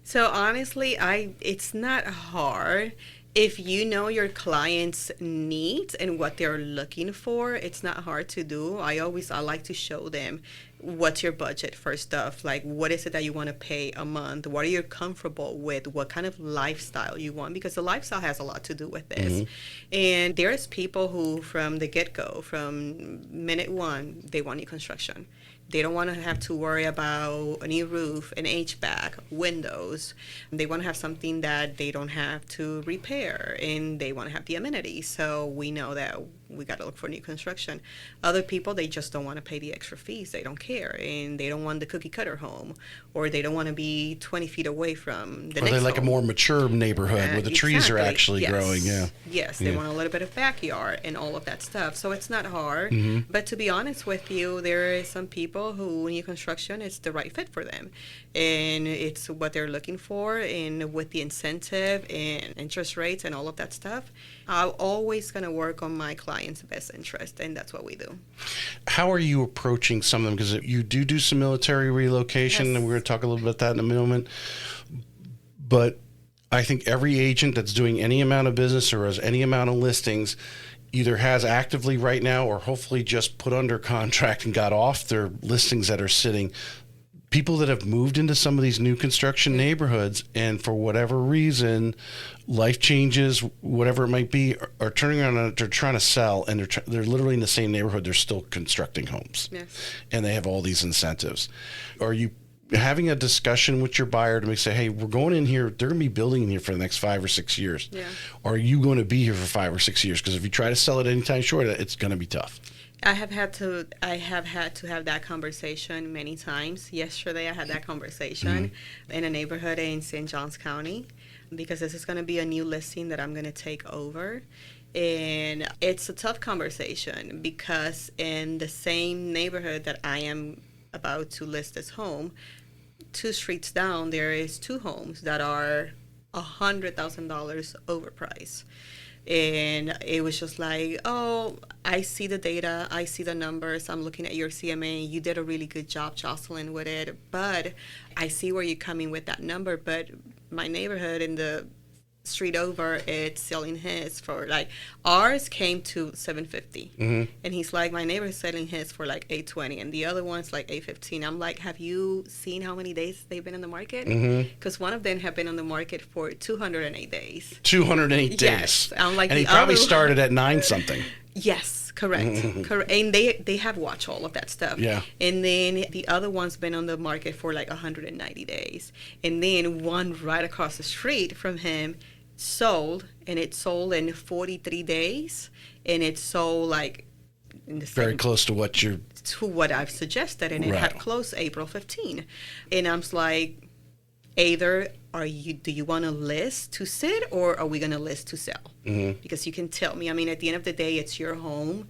So honestly, it's not hard. If you know your client's needs and what they're looking for, it's not hard to do. I like to show them what's your budget for stuff. Like, what is it that you want to pay a month? What are you comfortable with? What kind of lifestyle you want? Because the lifestyle has a lot to do with this. And there's people who, from the get-go, from minute one, they want new construction. They don't want to have to worry about a new roof, an HVAC, windows. They want to have something that they don't have to repair, and they want to have the amenities. So we know that we got to look for new construction. Other people, they just don't want to pay the extra fees. They don't care, and they don't want the cookie cutter home, or they don't want to be 20 feet away from the next home. Or they like a more mature neighborhood where the trees are actually growing. Yes, they want a little bit of backyard and all of that stuff. So it's not hard. But to be honest with you, there is some people who new construction, it's the right fit for them, and it's what they're looking for. And with the incentive and interest rates and all of that stuff, I'm always going to work on my client's best interest, and that's what we do. How are you approaching some of them? Because you do some military relocation, and we're going to talk a little bit about that in a moment. But I think every agent that's doing any amount of business or has any amount of listings either has actively right now or hopefully just put under contract and got off their listings that are sitting. People that have moved into some of these new construction neighborhoods, and for whatever reason, life changes, whatever it might be, are turning around and they're trying to sell, and they're literally in the same neighborhood. They're still constructing homes, and they have all these incentives. Are you having a discussion with your buyer to say, hey, we're going in here, they're going to be building in here for the next 5 or 6 years. Or are you going to be here for 5 or 6 years? Because if you try to sell it anytime short, it's going to be tough. I have had to have that conversation many times. Yesterday I had that conversation in a neighborhood in St. Johns County, because this is going to be a new listing that I'm going to take over. And it's a tough conversation because in the same neighborhood that I am about to list this home, 2 streets down, there is 2 homes that are $100,000 overpriced. And it was just like, oh, I see the data, I see the numbers, I'm looking at your CMA, you did a really good job, Joselyn, with it, but I see where you're coming with that number, but my neighborhood in the street over, it's selling his for like, ours came to 750, and he's like, my neighbor's selling his for like 820, and the other one's like 815. I'm like, have you seen how many days they've been in the market? Because one of them have been on the market for 208 days. 208 Yes. days. I'm like, and he probably started at 9 something. Yes, correct. Correct. And they have watched all of that stuff. Yeah. And then the other one's been on the market for like 190 days. And then one right across the street from him sold, and it sold in 43 days, and it sold like in the Very close to what you're... to what I've suggested, and it had closed April 15. And I'm like, either do you want to list to sit, or are we going to list to sell? Because you can tell me. I mean, at the end of the day, it's your home.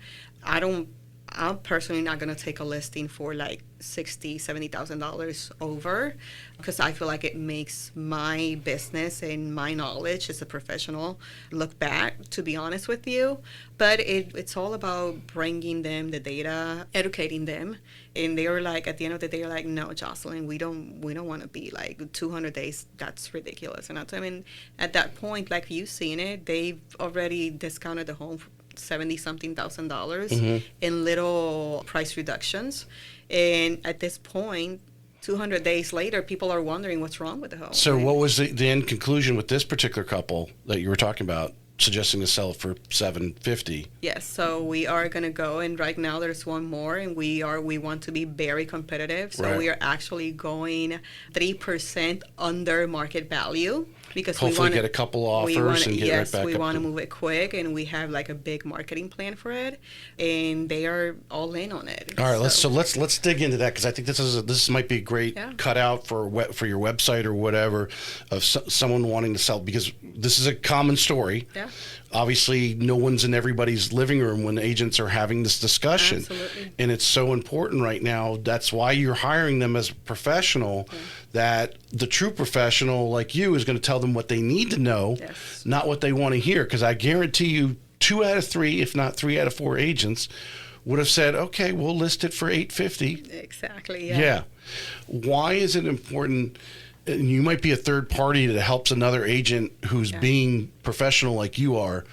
I'm personally not going to take a listing for like $60,000, $70,000 over, because I feel like it makes my business and my knowledge as a professional look back, to be honest with you. But it's all about bringing them the data, educating them. And they were like, at the end of the day, they're like, no, Joselyn, we don't want to be like 200 days. That's ridiculous. And I mean, at that point, like you've seen it, they've already discounted the home for $70-something thousand in little price reductions. And at this point, 200 days later, people are wondering what's wrong with the home. So what was the end conclusion with this particular couple that you were talking about, suggesting to sell it for $750? Yes, so we are going to go, and right now there's one more, and we want to be very competitive. So we are actually going 3% under market value, because hopefully get a couple offers and get right back up. We want to move it quick, and we have like a big marketing plan for it, and they are all in on it. All right, let's dig into that, because I think this might be a great cutout for your website or whatever, of someone wanting to sell, because this is a common story. Yeah. Obviously, no one's in everybody's living room when agents are having this discussion. Absolutely. And it's so important right now. That's why you're hiring them as a professional, that the true professional like you is going to tell them what they need to know, not what they want to hear. Because I guarantee you 2 out of 3, if not 3 out of 4 agents would have said, okay, we'll list it for $850. Exactly, yeah. Why is it important? And you might be a third party that helps another agent who's being professional like you are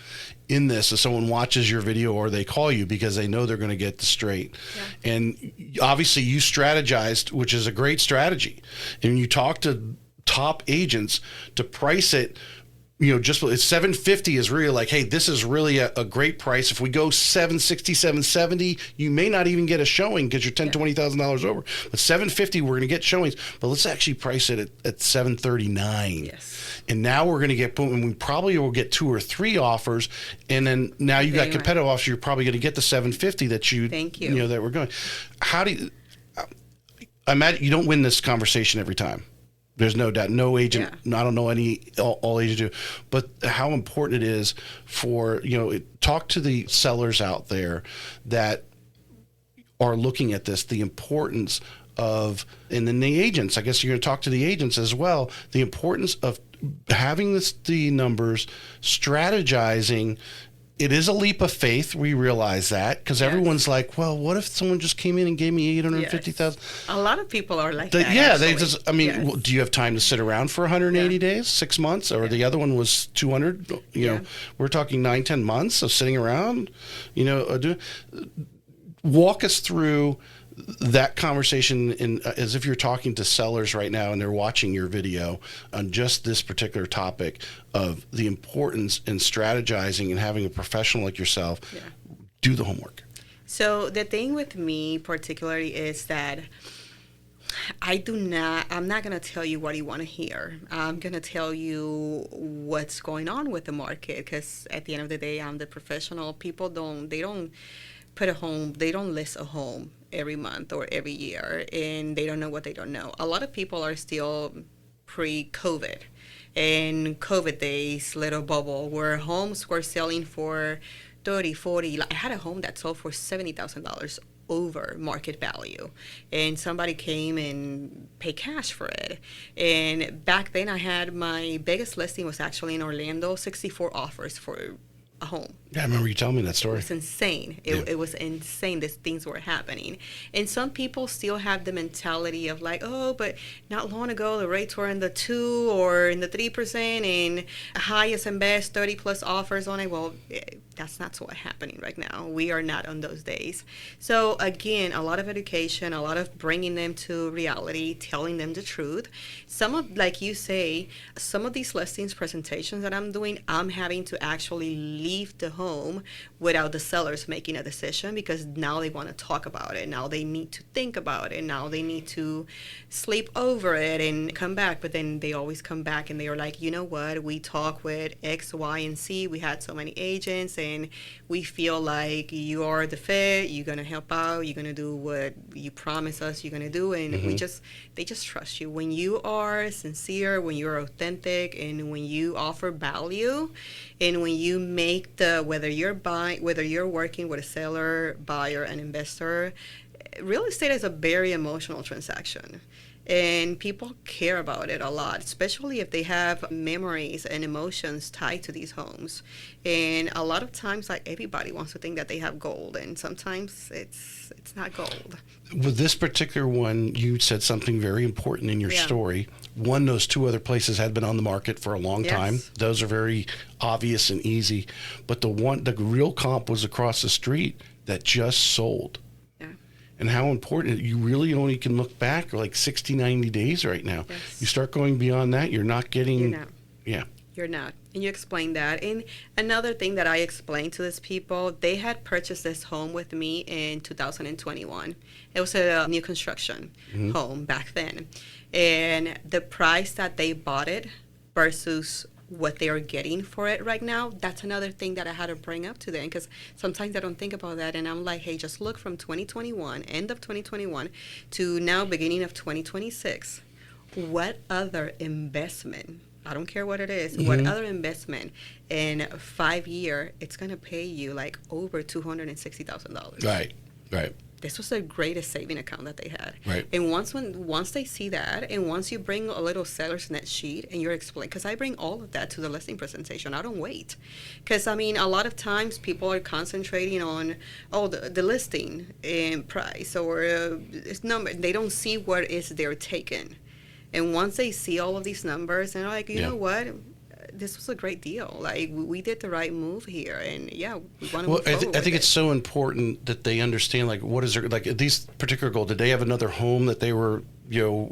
in this. If someone watches your video or they call you, because they know they're going to get the straight. Yeah. And obviously you strategized, which is a great strategy. And you talk to top agents to price it. Just it's $750 is really like, hey, this is really a great price. If we go $760, $770, you may not even get a showing because you're $20,000 over. But $750, we're going to get showings. But let's actually price it at $739. Yes. And now we're going to get, and we probably will get 2 or 3 offers. And then now you got competitive offers. You're probably going to get the $750 that you that we're going. How do you? I imagine you don't win this conversation every time. There's no doubt. No agent, I don't know all agents do, but how important it is for, talk to the sellers out there that are looking at this, the importance of, and then the agents, I guess you're going to talk to the agents as well, the importance of having the numbers, strategizing. It is a leap of faith. We realize that, because everyone's like, well, what if someone just came in and gave me $850,000? A lot of people are like that. Yeah, they just, well, do you have time to sit around for 180 days, 6 months? Or the other one was 200? We're talking 9-10 months of sitting around. Walk us through that conversation as if you're talking to sellers right now and they're watching your video on just this particular topic of the importance in strategizing and having a professional like yourself do the homework. So the thing with me particularly is that I'm not going to tell you what you want to hear. I'm going to tell you what's going on with the market, because at the end of the day, I'm the professional. People don't list a home every month or every year, and they don't know what they don't know. A lot of people are still pre-COVID, and COVID days, little bubble, where homes were selling for 30, 40. I had a home that sold for $70,000 over market value, and somebody came and paid cash for it. And back then, I had my biggest listing was actually in Orlando, 64 offers for a home. Yeah, I remember you telling me that story. It was insane. It was insane. These things were happening. And some people still have the mentality of like, oh, but not long ago, the rates were in the 2 or in the 3% and highest and best 30 plus offers on it. Well, that's not what's happening right now. We are not on those days. So again, a lot of education, a lot of bringing them to reality, telling them the truth. Some of, like you say, some of these listings presentations that I'm doing, I'm having to actually leave the home without the sellers making a decision, because now they want to talk about it. Now they need to think about it. Now they need to sleep over it and come back. But then they always come back and they are like, you know what? We talk with X, Y, and Z. We had so many agents and we feel like you are the fit. You're going to help out. You're going to do what you promise us you're going to do. And they just trust you. When you are sincere, when you're authentic, and when you offer value, and when you make whether you're working with a seller, buyer, and investor, real estate is a very emotional transaction. And people care about it a lot, especially if they have memories and emotions tied to these homes. And a lot of times, like, everybody wants to think that they have gold, and sometimes it's not gold. With this particular one, you said something very important in your story. One, those 2 other places had been on the market for a long time. Those are very obvious and easy. But the real comp was across the street that just sold. And how important, you really only can look back like 60, 90 days right now. Yes. You start going beyond that, you're not getting... You're not. Yeah. You're not. And you explain that. And another thing that I explained to these people, they had purchased this home with me in 2021. It was a new construction home back then. And the price that they bought it versus what they are getting for it right now, that's another thing that I had to bring up to them, because sometimes I don't think about that. And I'm like, hey, just look from 2021, end of 2021, to now beginning of 2026. What other investment, I don't care what it is, what other investment in 5 years, it's going to pay you like over $260,000. Right. This was the greatest saving account that they had. Right. And once they see that, and once you bring a little seller's net sheet and you're explaining, because I bring all of that to the listing presentation, I don't wait. Because, I mean, a lot of times people are concentrating on, the listing and price or its number. They don't see what is they're taking. And once they see all of these numbers, they're like, you know what? This was a great deal. Like, we did the right move here, and we want to move forward. I think it's so important that they understand, like, what is their, like, these particular goal. Did they have another home that they were,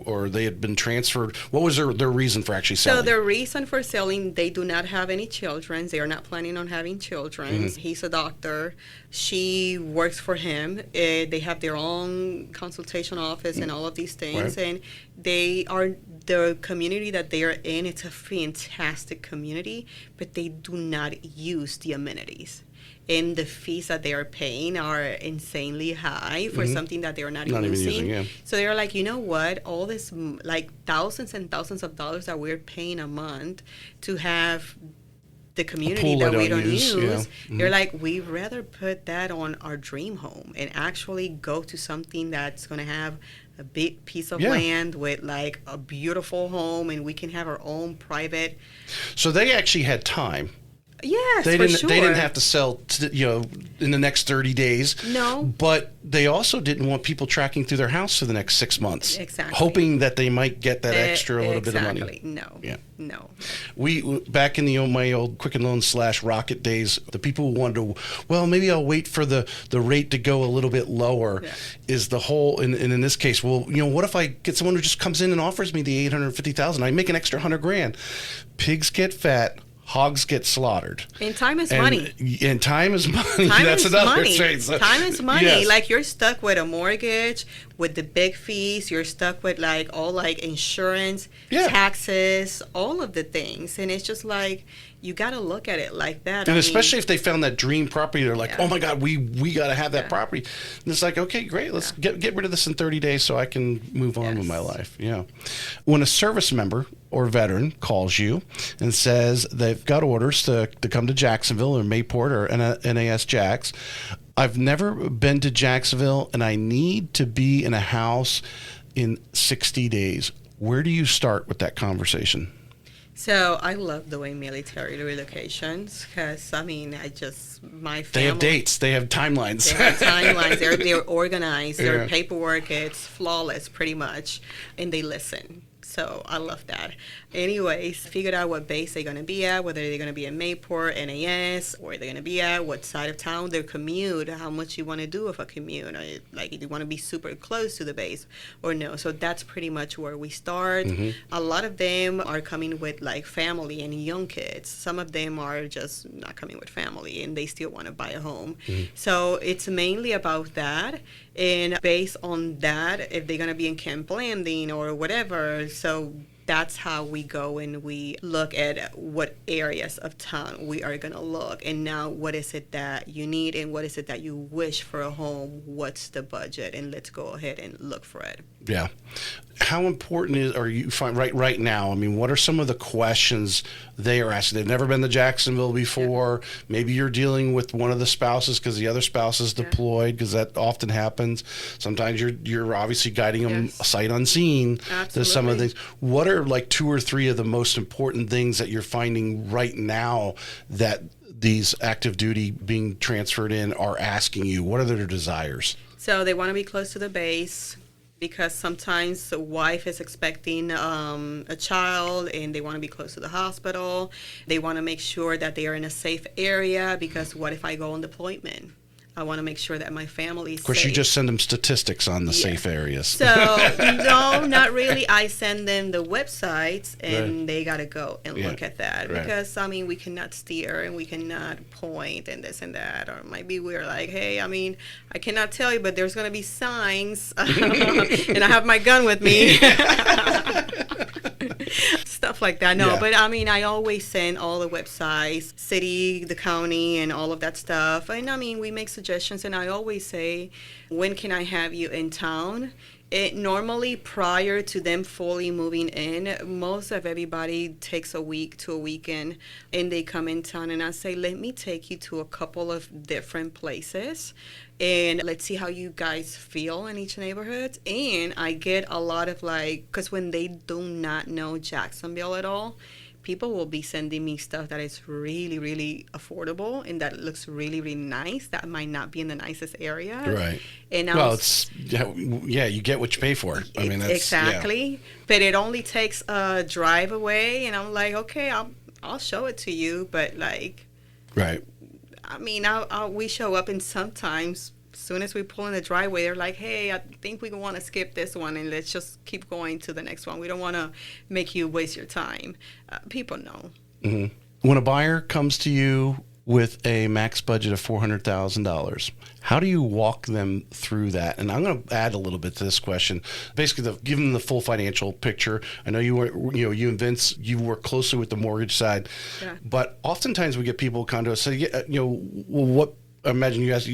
or they had been transferred? What was their reason for actually selling? So their reason for selling, they do not have any children. They are not planning on having children. He's a doctor. She works for him. They have their own consultation office and all of these things. Right. And they are, the community that they are in, it's a fantastic community, but they do not use the amenities. And the fees that they are paying are insanely high for something that they are not even using. So they're like, you know what? All this, like, thousands and thousands of dollars that we're paying a month to have the community that we don't use, they're like, we'd rather put that on our dream home and actually go to something that's going to have a big piece of land with like a beautiful home, and we can have our own private. So they actually had time. Yes, they for didn't. sure. They didn't have to sell, in the next 30 days. No. But they also didn't want people tracking through their house for the next 6 months. Exactly. Hoping that they might get that extra little bit of money. No. Yeah. No. We back in my old Quicken Loan / Rocket days, the people who wanted to, well, maybe I'll wait for the rate to go a little bit lower, is the whole. And in this case, well, what if I get someone who just comes in and offers me the $850,000? I make an extra $100,000. Pigs get fat. Hogs get slaughtered. And time is money. And time is money. That's another thing. So, time is money. Yes. Like, you're stuck with a mortgage, with the big fees. You're stuck with like all like insurance, taxes, all of the things. And it's just like, you got to look at it like that. And especially if they found that dream property, they're like, oh my God, we got to have that property. And it's like, okay, great. Let's get rid of this in 30 days so I can move on with my life. Yeah. When a service member or veteran calls you and says they've got orders to come to Jacksonville or Mayport or NAS Jax, I've never been to Jacksonville and I need to be in a house in 60 days. Where do you start with that conversation? So I love doing military relocations because my family. They have dates. They have timelines. They have timelines. They're organized. Yeah. Their paperwork, it's flawless pretty much, and they listen. So I love that. Anyways, figured out what base they're going to be at, whether they're going to be at Mayport, NAS, or they're going to be at, what side of town, their commute, how much you want to do of a commute. Like, do you want to be super close to the base or no? So that's pretty much where we start. Mm-hmm. A lot of them are coming with like family and young kids. Some of them are just not coming with family and they still want to buy a home. Mm-hmm. So it's mainly about that. And based on that, if they're going to be in Camp Landing or whatever, so that's how we go and we look at what areas of town we are going to look. And now what is it that you need and what is it that you wish for a home? What's the budget? And let's go ahead and look for it. Yeah. How important are you find right now? I mean, what are some of the questions they are asking? They've never been to Jacksonville before. Yeah. Maybe you're dealing with one of the spouses because the other spouse is deployed, because that often happens. Sometimes you're obviously guiding them sight unseen to some of the things. What are like 2 or 3 of the most important things that you're finding right now that these active duty being transferred in are asking you? What are their desires? So they want to be close to the base, because sometimes the wife is expecting a child and they want to be close to the hospital. They want to make sure that they are in a safe area, because what if I go on deployment? I want to make sure that my family is safe. Of course, you just send them statistics on the safe areas. So, no, not really. I send them the websites, and they got to go and look at that. Right. Because, we cannot steer, and we cannot point, and this and that. Or maybe we're like, hey, I cannot tell you, but there's going to be signs, and I have my gun with me. Stuff like that. No, but I always send all the websites, city, the county, and all of that stuff. And we make suggestions, and I always say, when can I have you in town? Normally, prior to them fully moving in, most of everybody takes a week to a weekend, and they come in town, and I say, let me take you to a couple of different places, and let's see how you guys feel in each neighborhood. And I get a lot of because when they do not know Jacksonville at all, people will be sending me stuff that is really, really affordable and that looks really, really nice. That might not be in the nicest area. Right. And it's you get what you pay for. That's exactly. Yeah. But it only takes a drive away, and I'm like, okay, I'll show it to you. But right. We show up, and sometimes as soon as we pull in the driveway, they're like, hey, I think we want to skip this one and let's just keep going to the next one. We don't want to make you waste your time. People know. Mm-hmm. When a buyer comes to you with a max budget of $400,000, how do you walk them through that? And I'm going to add a little bit to this question. Basically, give them the full financial picture. I know you and Vince, you work closely with the mortgage side, but oftentimes we get people come to us and say, what? Imagine you ask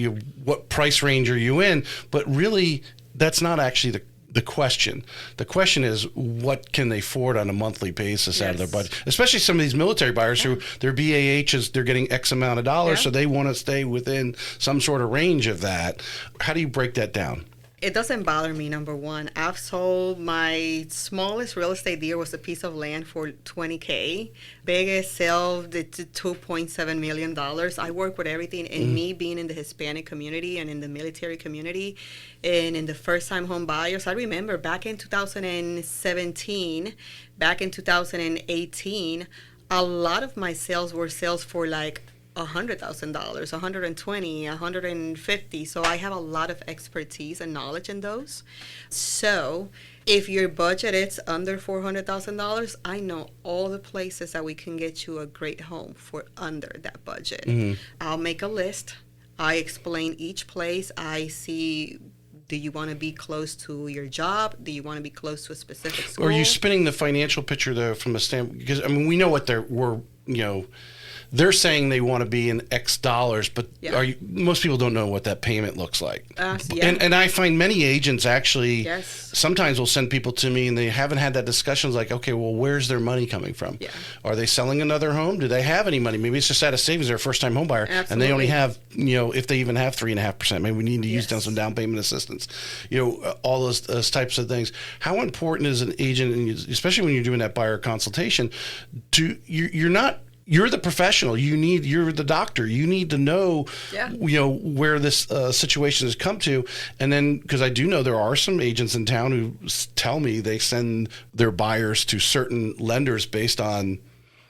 what price range are you in, but really that's not actually the question. The question is, what can they afford on a monthly basis out of their budget? Especially some of these military buyers who their BAH is they're getting X amount of dollars, so they want to stay within some sort of range of that. How do you break that down? It doesn't bother me, number one. I've sold my smallest real estate deal was a piece of land for $20K. Biggest sale, it's $2.7 million. I work with everything. And me being in the Hispanic community and in the military community and in the first-time home buyers, I remember back in 2017, back in 2018, a lot of my sales were sales for $100,000, $120,000, $150,000. So I have a lot of expertise and knowledge in those. So if your budget is under $400,000, I know all the places that we can get you a great home for under that budget. Mm-hmm. I'll make a list. I explain each place. I see, do you want to be close to your job? Do you want to be close to a specific school? Or are you spinning the financial picture there from a standpoint? Because we know what we're they're saying they want to be in X dollars, but Yeah. most people don't know what that payment looks like. Yeah. And I find many agents actually Yes. sometimes will send people to me and they haven't had that discussion. It's like, okay, well, where's their money coming from? Yeah. Are they selling another home? Do they have any money? Maybe it's just out of savings. They're a first-time home buyer, and they only have, if they even have 3.5%, maybe we need to use down some down payment assistance. All those types of things. How important is an agent, and especially when you're doing that buyer consultation, you're the professional. You're the doctor. You need to know, where this situation has come to. And then, because I do know there are some agents in town who tell me they send their buyers to certain lenders based on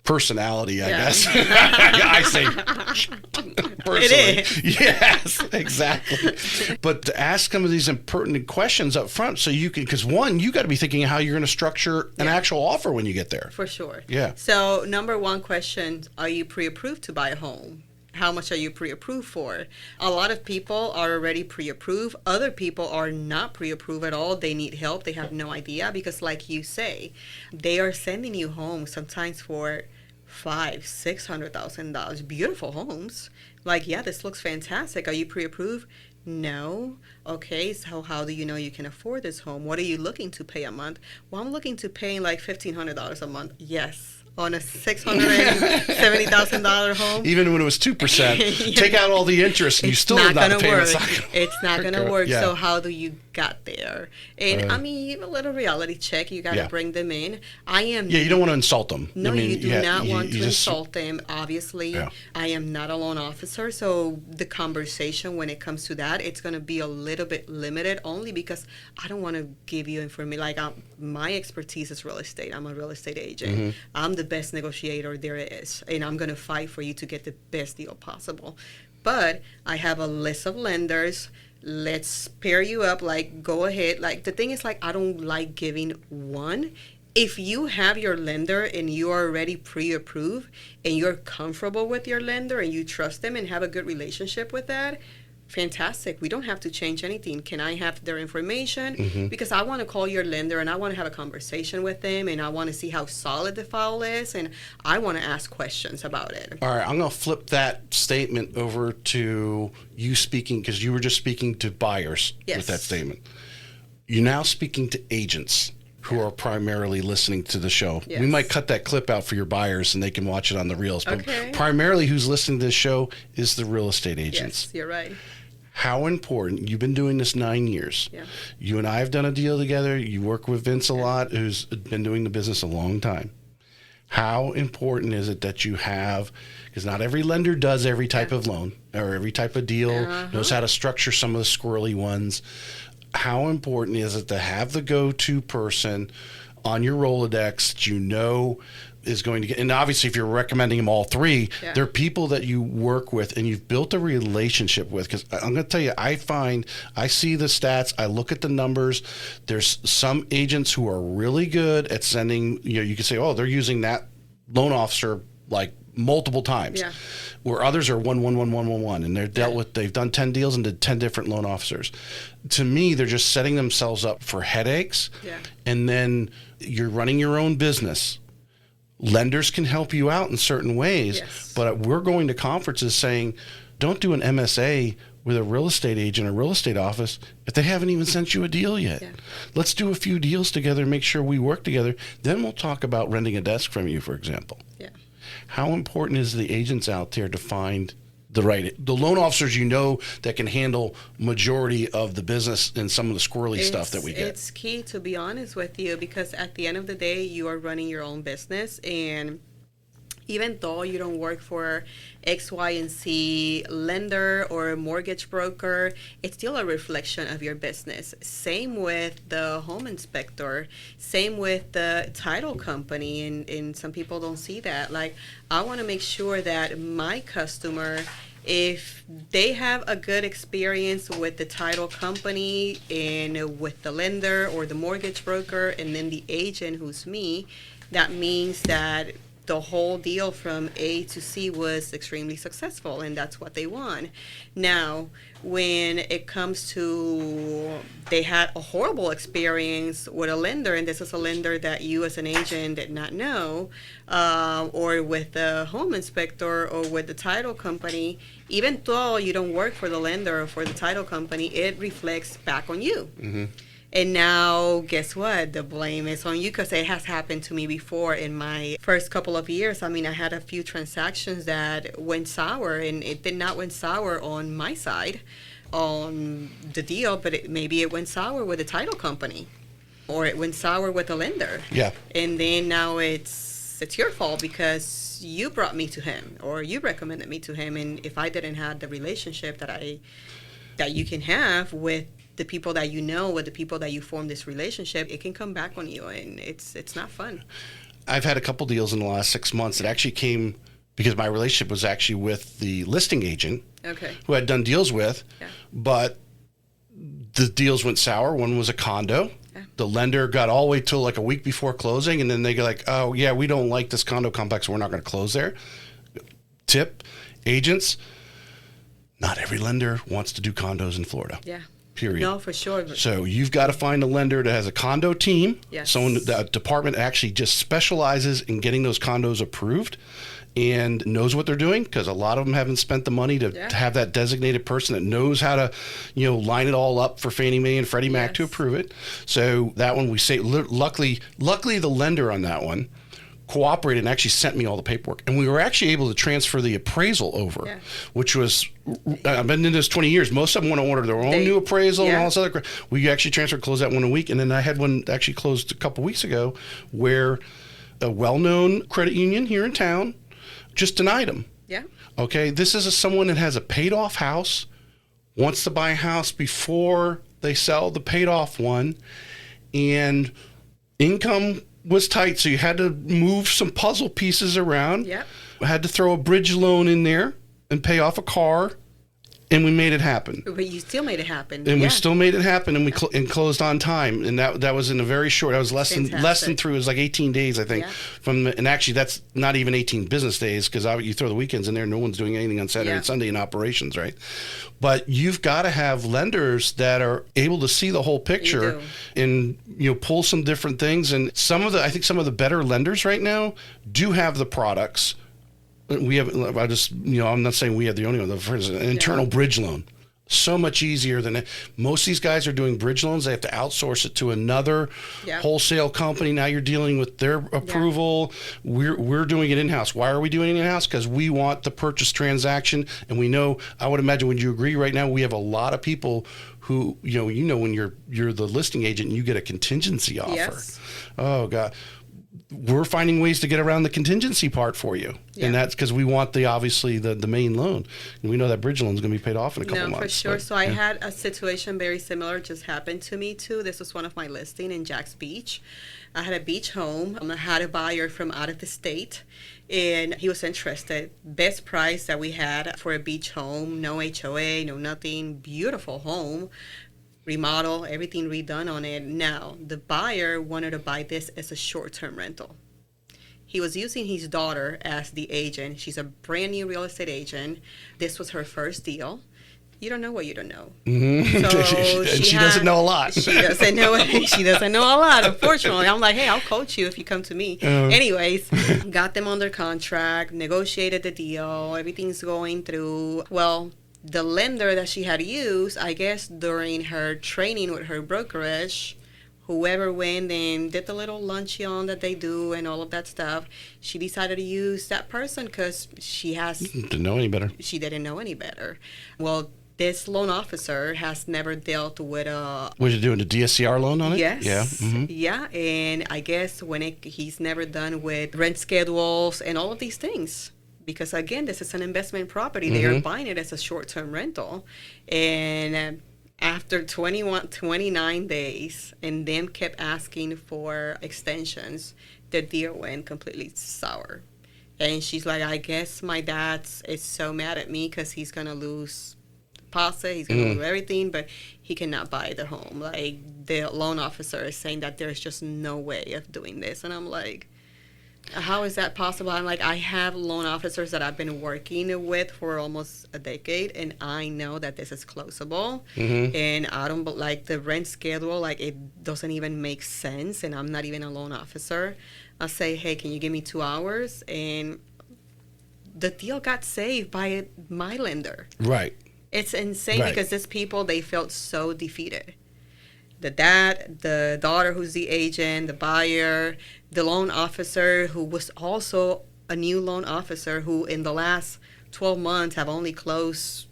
personality, I guess. I say personally. It is. Yes, exactly. But to ask some of these important questions up front so you can, because one, you got to be thinking of how you're going to structure an actual offer when you get there. For sure. Yeah. So number one question, are you pre-approved to buy a home? How much are you pre-approved for? A lot of people are already pre-approved. Other people are not pre-approved at all. They need help. They have no idea because, like you say, they are sending you homes sometimes for $500,000-$600,000. Beautiful homes. Like, yeah, this looks fantastic. Are you pre-approved? No. Okay, so how do you know you can afford this home? What are you looking to pay a month? Well, I'm looking to pay like $1,500 a month. Yes. On a $670,000 home. Even when it was 2%, take out all the interest and you still have not paid it. It's not going to work. Yeah. So how do you get there? And I mean, a little reality check. You got to bring them in. You don't want to insult them. No, you do not want to insult them. Obviously, I am not a loan officer, so the conversation when it comes to that, it's going to be a little bit limited only because I don't want to give you information. Like, my expertise is real estate. I'm a real estate agent. Mm-hmm. I'm the best negotiator there is, and I'm going to fight for you to get the best deal possible. But I have a list of lenders. Let's pair you up. Like, go ahead. Like, the thing is, like, I don't like giving one. If you have your lender and you are already pre-approved and you're comfortable with your lender and you trust them and have a good relationship with that, fantastic. We don't have to change anything. Can I have their information? Mm-hmm. Because I want to call your lender and I want to have a conversation with them and I want to see how solid the file is and I want to ask questions about it. All right, I'm going to flip that statement over to you speaking, because you were just speaking to buyers with that statement. You're now speaking to agents who are primarily listening to the show. Yes. We might cut that clip out for your buyers and they can watch it on the reels. But primarily who's listening to this show is the real estate agents. Yes, you're right. How important, you've been doing this 9 years. Yeah. You and I have done a deal together. You work with Vince a lot, who's been doing the business a long time. How important is it that you have, because not every lender does every type of loan or every type of deal, knows how to structure some of the squirrely ones. How important is it to have the go-to person on your Rolodex that you know is going to get, and obviously if you're recommending them all three, they're people that you work with and you've built a relationship with. Because I'm going to tell you, I see the stats, I look at the numbers. There's some agents who are really good at sending, you can say, oh, they're using that loan officer like multiple times, where others are 1, and they're dealt with, they've done 10 deals and did 10 different loan officers. To me, they're just setting themselves up for headaches. And then you're running your own business. Lenders can help you out in certain ways, but we're going to conferences saying, don't do an MSA with a real estate agent or real estate office if they haven't even sent you a deal yet. Let's do a few deals together and make sure we work together. Then we'll talk about renting a desk from you, for example. How important is the agents out there to find the loan officers that can handle majority of the business and some of the squirrely stuff that we get? It's key, to be honest with you, because at the end of the day, you are running your own business, and even though you don't work for X, Y, and Z lender or mortgage broker, it's still a reflection of your business. Same with the home inspector, same with the title company, and some people don't see that. Like, I want to make sure that my customer, if they have a good experience with the title company and with the lender or the mortgage broker and then the agent who's me, that means that the whole deal from A to C was extremely successful, and that's what they want. Now, when it comes to they had a horrible experience with a lender, and this is a lender that you as an agent did not know, or with the home inspector or with the title company, even though you don't work for the lender or for the title company, it reflects back on you. Mm-hmm. And now, guess what? The blame is on you, because it has happened to me before in my first couple of years. I mean, I had a few transactions that went sour, and it did not went sour on my side on the deal, but maybe it went sour with the title company, or it went sour with the lender. Yeah. And then now it's your fault because you brought me to him, or you recommended me to him. And if I didn't have the relationship that you can have with the people that you know, with the people that you form this relationship, it can come back on you, and it's not fun. I've had a couple deals in the last 6 months that actually came because my relationship was actually with the listing agent, Okay. who I'd done deals with, Yeah. but the deals went sour. One was a condo. Yeah. The lender got all the way till like a week before closing, and then they go like, oh, yeah, we don't like this condo complex, so we're not going to close there. Tip, agents, not every lender wants to do condos in Florida. Yeah. Period. No, for sure. So you've got to find a lender that has a condo team. Yes. Someone, that department actually just specializes in getting those condos approved and knows what they're doing, because a lot of them haven't spent the money to have that designated person that knows how to, line it all up for Fannie Mae and Freddie Mac to approve it. So that one we say, luckily the lender on that one cooperated and actually sent me all the paperwork, and we were actually able to transfer the appraisal over, which was, I've been in this 20 years. Most of them want to order their own new appraisal and all this other crap. We actually transferred, closed that one a week, and then I had one actually closed a couple weeks ago where a well-known credit union here in town just denied them. Yeah. Okay, this is someone that has a paid-off house, wants to buy a house before they sell the paid-off one, and income was tight, so you had to move some puzzle pieces around. Yep. Had to throw a bridge loan in there and pay off a car, and we made it happen. But you still made it happen. And we still made it happen, and we closed on time. And that was in a very short. That was less than through. It was like 18 days, I think. Yeah. And actually, that's not even 18 business days, because you throw the weekends in there. No one's doing anything on Saturday and Sunday in operations, right? But you've got to have lenders that are able to see the whole picture and pull some different things. And I think some of the better lenders right now do have the products. We have, I'm not saying we have the only one. For instance, an internal bridge loan. So much easier than most of these guys are doing bridge loans. They have to outsource it to another wholesale company. Now you're dealing with their approval. We're doing it in-house. Why are we doing it in-house? Because we want the purchase transaction, and we know, I would imagine, would you agree right now, we have a lot of people who, when you're the listing agent and you get a contingency offer. Yes. Oh, God. We're finding ways to get around the contingency part for you. Yeah. And that's because we want the main loan. And we know that bridge loan is going to be paid off in a couple months. No, for sure. But, so I had a situation very similar just happened to me too. This was one of my listings in Jax Beach. I had a beach home. I had a buyer from out of the state, and he was interested. Best price that we had for a beach home. No HOA, no nothing. Beautiful home. Remodel, everything redone on it. Now, the buyer wanted to buy this as a short-term rental. He was using his daughter as the agent. She's a brand new real estate agent. This was her first deal. You don't know what you don't know. Mm-hmm. So she doesn't know a lot. She doesn't know a lot, unfortunately. I'm like, hey, I'll coach you if you come to me. Anyways, got them under contract, negotiated the deal. Everything's going through. Well, the lender that she had used, I guess during her training with her brokerage, whoever went and did the little luncheon that they do and all of that stuff, she decided to use that person because didn't know any better. She didn't know any better. Well, this loan officer has never dealt with a... Was you doing a DSCR loan on it? Yes. Yeah. Mm-hmm. Yeah, and I guess he's never done with rent schedules and all of these things. Because, again, this is an investment property. They are buying it as a short-term rental. And after 29 days, and them kept asking for extensions, the deal went completely sour. And she's like, I guess my dad is so mad at me because he's going to lose deposit. He's going to lose everything, but he cannot buy the home. Like, the loan officer is saying that there's just no way of doing this. And I'm like... How is that possible? I'm like, I have loan officers that I've been working with for almost a decade, and I know that this is closable. And I don't like the rent schedule, like it doesn't even make sense, and I'm not even a loan officer. I'll say, hey, can you give me 2 hours? And the deal got saved by my lender. Right. It's insane because these people, they felt so defeated. The dad, the daughter who's the agent, the buyer, the loan officer who was also a new loan officer who in the last 12 months have only closed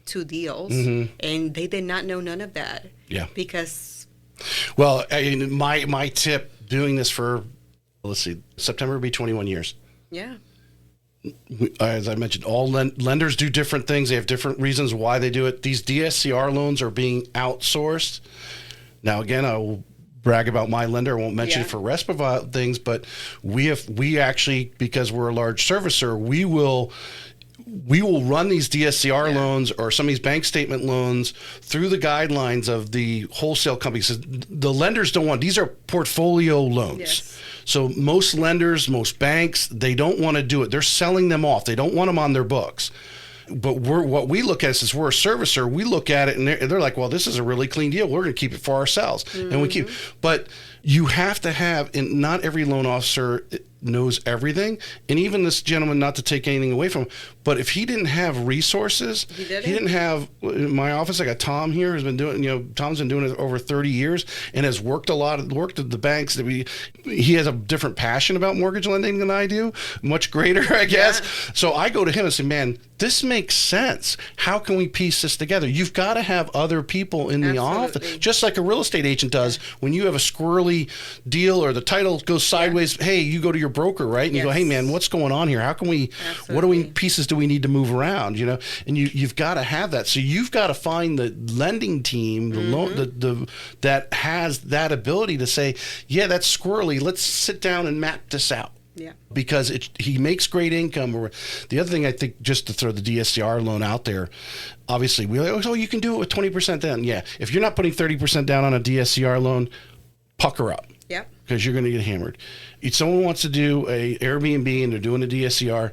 2 deals. And they did not know none of that. Yeah. Because... Well, I mean, my tip doing this for, let's see, September will be 21 years. Yeah. As I mentioned, all lenders do different things. They have different reasons why they do it. These DSCR loans are being outsourced. Now, again, I will brag about my lender. I won't mention it for rest of things, but we actually, because we're a large servicer, we will run these DSCR loans or some of these bank statement loans through the guidelines of the wholesale companies. The lenders don't want, these are portfolio loans. Yes. So most lenders, most banks, they don't want to do it. They're selling them off. They don't want them on their books. But what we look at is, since we're a servicer, we look at it and they're like, well, this is a really clean deal. We're going to keep it for ourselves. And we keep, but you have to have, and not every loan officer knows everything. And even this gentleman, not to take anything away from him, but if he didn't have resources, he didn't have, in my office, I got Tom here who's been doing, Tom's been doing it over 30 years and has worked at the banks. He has a different passion about mortgage lending than I do, much greater, I guess. Yeah. So I go to him and say, man, this makes sense. How can we piece this together? You've got to have other people in the office, just like a real estate agent does. When you have a squirrely deal or the title goes sideways, hey, you go to your broker, right? And you go, hey, man, what's going on here? How can we, pieces do we need to move around, And you've got to have that. So you've got to find the lending team, that has that ability to say, yeah, that's squirrely. Let's sit down and map this out. Yeah, because he makes great income. Or the other thing, I think, just to throw the DSCR loan out there, obviously we're like, oh, you can do it with 20% down. Yeah, if you're not putting 30% down on a DSCR loan, pucker up. Yeah, because you're going to get hammered. If someone wants to do a Airbnb and they're doing a DSCR,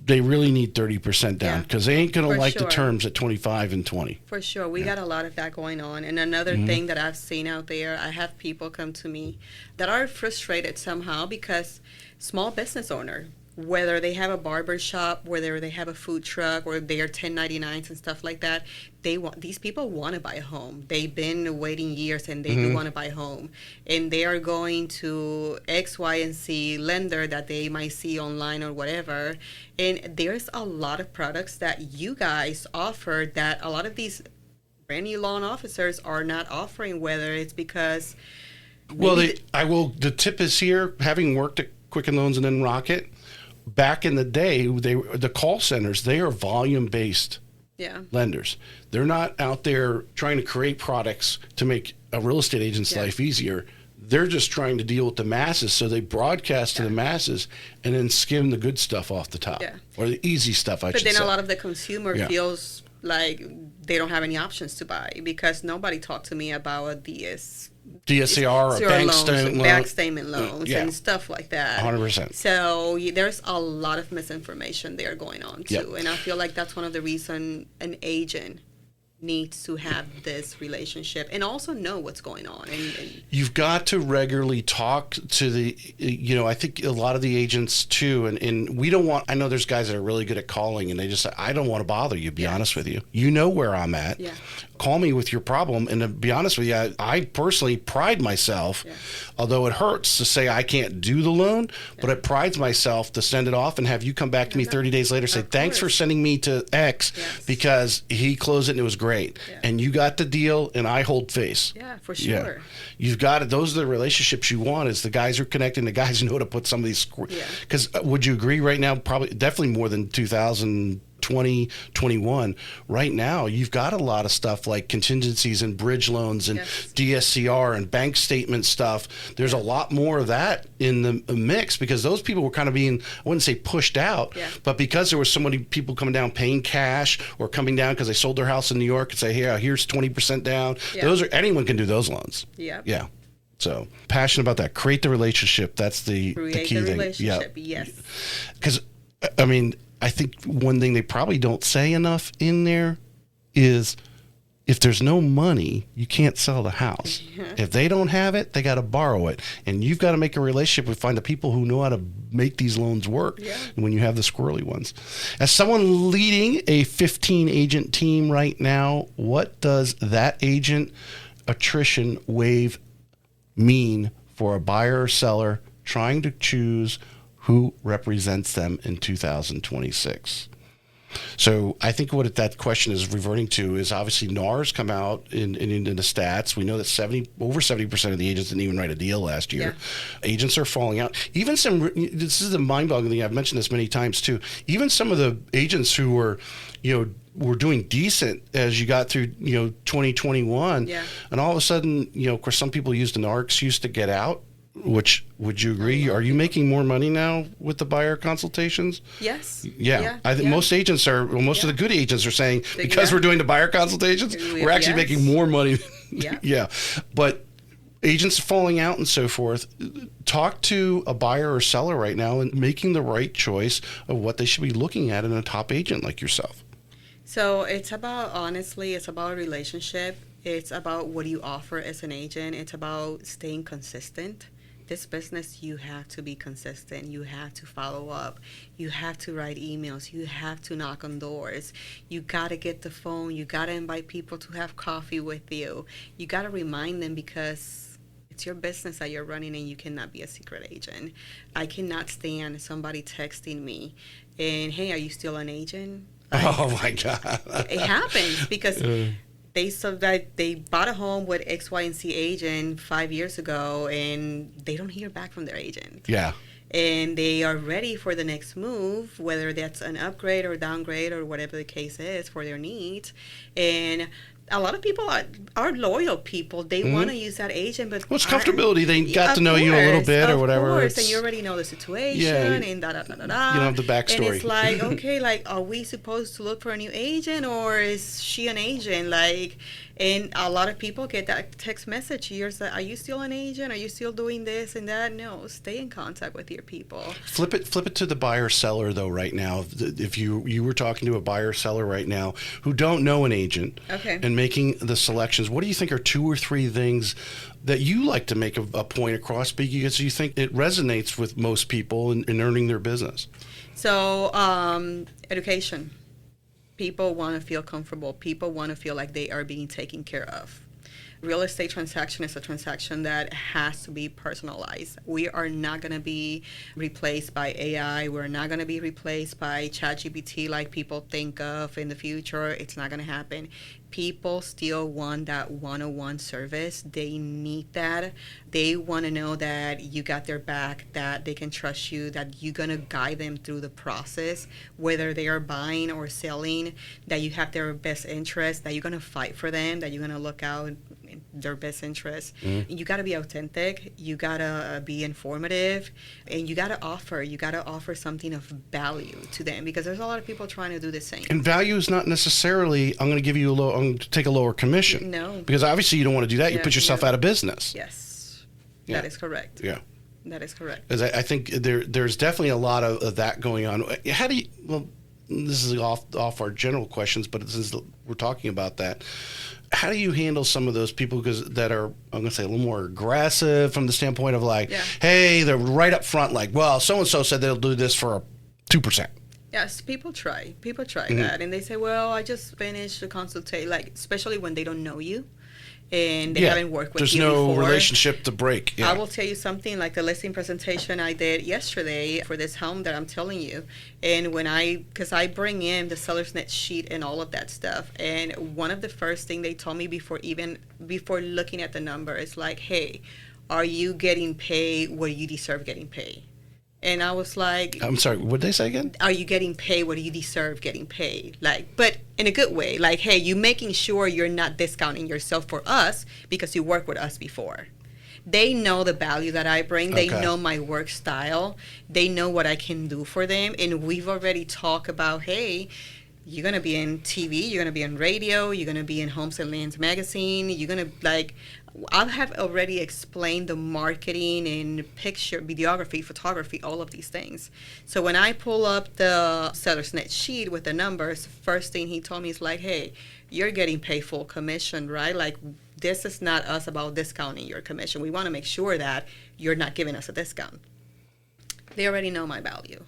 they really need 30% down because they ain't going to like the terms at 25 and 20. For sure. We got a lot of that going on. And another thing that I've seen out there, I have people come to me that are frustrated somehow because small business owner, whether they have a barber shop, whether they have a food truck, or they are 1099s and stuff like that, these people want to buy a home. They've been waiting years and they do want to buy a home. And they are going to X, Y, and Z lender that they might see online or whatever. And there's a lot of products that you guys offer that a lot of these brand new loan officers are not offering, whether it's because... Well, the tip is here, having worked at Quicken Loans and then Rocket, back in the day, the call centers, they are volume-based lenders. They're not out there trying to create products to make a real estate agent's life easier. They're just trying to deal with the masses, so they broadcast to the masses and then skim the good stuff off the top, or the easy stuff, I should say. But then a lot of the consumer feels like they don't have any options to buy because nobody talked to me about a DSCR or bank statement loans and stuff like that. 100%. So there's a lot of misinformation there going on too, and I feel like that's one of the reasons an agent needs to have this relationship and also know what's going on. And you've got to regularly talk to the, I think a lot of the agents too, and we don't want, I know there's guys that are really good at calling and they just say, I don't want to bother you, be honest with you. You know where I'm at. Yeah. Call me with your problem. And to be honest with you, I personally pride myself, although it hurts to say I can't do the loan, but it prides myself to send it off and have you come back to me 30 days later, say, thanks for sending me to X because he closed it and it was great. Yeah. And you got the deal and I hold face. Yeah, for sure. Yeah. You've got it. Those are the relationships you want, is the guys who are connecting, the guys who know to put some of these, because would you agree right now, definitely more than 2020, 21. Right now, you've got a lot of stuff like contingencies and bridge loans and DSCR and bank statement stuff. There's a lot more of that in the mix because those people were kind of being, I wouldn't say pushed out, but because there was so many people coming down paying cash or coming down because they sold their house in New York and say, here's 20% down. Those are, anyone can do those loans. Yeah. So passionate about that. Create the relationship. That's the key thing. Relationship, yes. Because, I mean, I think one thing they probably don't say enough in there is if there's no money, you can't sell the house. If they don't have it, they got to borrow it. And you've got to make a relationship with find the people who know how to make these loans work when you have the squirrely ones. As someone leading a 15 agent team right now, what does that agent attrition wave mean for a buyer or seller trying to choose who represents them in 2026? So I think what that question is reverting to is obviously NAR's come out in the stats. We know that over 70% of the agents didn't even write a deal last year. Agents are falling out. Even this is a mind-boggling thing. I've mentioned this many times too. Even some of the agents who were doing decent as you got through 2021, and all of a sudden, of course, some people used the NAR excuse to get out. Which, would you agree? Are you making more money now with the buyer consultations? Yes. Yeah. I think most agents are, most of the good agents are saying, because we're doing the buyer consultations, we're actually making more money. But agents falling out and so forth, talk to a buyer or seller right now and making the right choice of what they should be looking at in a top agent like yourself. So it's about a relationship. It's about what you offer as an agent. It's about staying consistent. This business, you have to be consistent. You have to follow up. You have to write emails. You have to knock on doors. You got to get the phone. You got to invite people to have coffee with you. You got to remind them because it's your business that you're running and you cannot be a secret agent. I cannot stand somebody texting me and, hey, are you still an agent? Oh, my God. It happens because they bought a home with X, Y, and Z agent 5 years ago, and they don't hear back from their agent. Yeah. And they are ready for the next move, whether that's an upgrade or downgrade or whatever the case is for their needs. And a lot of people are loyal people. They want to use that agent, but it's comfortability. They got to know you a little bit or whatever. Of course, and you already know the situation and da-da-da-da-da. You don't have the backstory. And it's like, okay, like, are we supposed to look for a new agent or is she an agent? Like, and a lot of people get that text message. Are you still an agent? Are you still doing this and that? No, stay in contact with your people. Flip it to the buyer seller though right now. If you were talking to a buyer seller right now who don't know an agent and making the selections, what do you think are 2 or 3 things that you like to make a point across because you think it resonates with most people in earning their business? So, education. People want to feel comfortable. People want to feel like they are being taken care of. Real estate transaction is a transaction that has to be personalized. We are not going to be replaced by AI. We're not going to be replaced by ChatGPT like people think of in the future. It's not going to happen. People still want that one-on-one service. They need that. They want to know that you got their back, that they can trust you, that you're going to guide them through the process, whether they are buying or selling, that you have their best interest, that you're going to fight for them, that you're going to look out in their best interest. You got to be authentic. You got to be informative, and you got to offer something of value to them because there's a lot of people trying to do the same. And value is not necessarily, I'm going to give you I'm going to take a lower commission. No. Because obviously you don't want to do that. You put yourself out of business. Yes. That is correct. Yeah. That is correct. Because I think there's definitely a lot of that going on. How do you, well, this is off our general questions, but since we're talking about that, how do you handle some of those people that are, I'm going to say, a little more aggressive from the standpoint of like, hey, they're right up front like, well, so-and-so said they'll do this for 2%. Yes, people try that, and they say, well, I just finished the consultation, like, especially when they don't know you and they haven't worked with you before. There's no relationship to break. I will tell you something, like the listing presentation I did yesterday for this home that I'm telling you, and because I bring in the seller's net sheet and all of that stuff, and one of the first thing they told me before looking at the number is like, hey, are you getting paid what you deserve getting paid? And I was like, I'm sorry, what did they say again? Are you getting paid what you deserve getting paid? Like, but in a good way. Like, hey, you making sure you're not discounting yourself for us because you worked with us before. They know the value that I bring. They know my work style. They know what I can do for them. And we've already talked about, hey, you're going to be in TV, you're going to be on radio, you're going to be in Homes and Lands magazine, you're going to, like, I have already explained the marketing and picture, videography, photography, all of these things. So when I pull up the seller's net sheet with the numbers, first thing he told me is like, hey, you're getting paid full commission, right? Like, this is not us about discounting your commission. We want to make sure that you're not giving us a discount. They already know my value.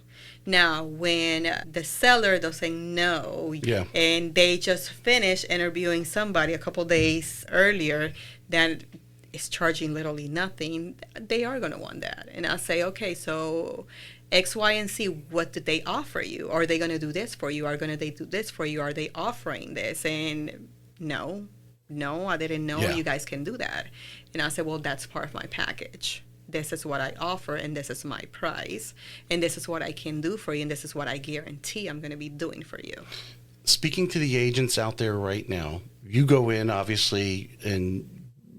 Now, when the seller doesn't know, and they just finished interviewing somebody a couple days earlier that is charging literally nothing, they are going to want that. And I'll say, okay, so X, Y, and Z, what did they offer you? Are they going to do this for you? Are they do this for you? Are they offering this? And no, I didn't know you guys can do that. And I said, well, that's part of my package. This is what I offer, and this is my price, and this is what I can do for you, and this is what I guarantee I'm going to be doing for you. Speaking to the agents out there right now, you go in, obviously, and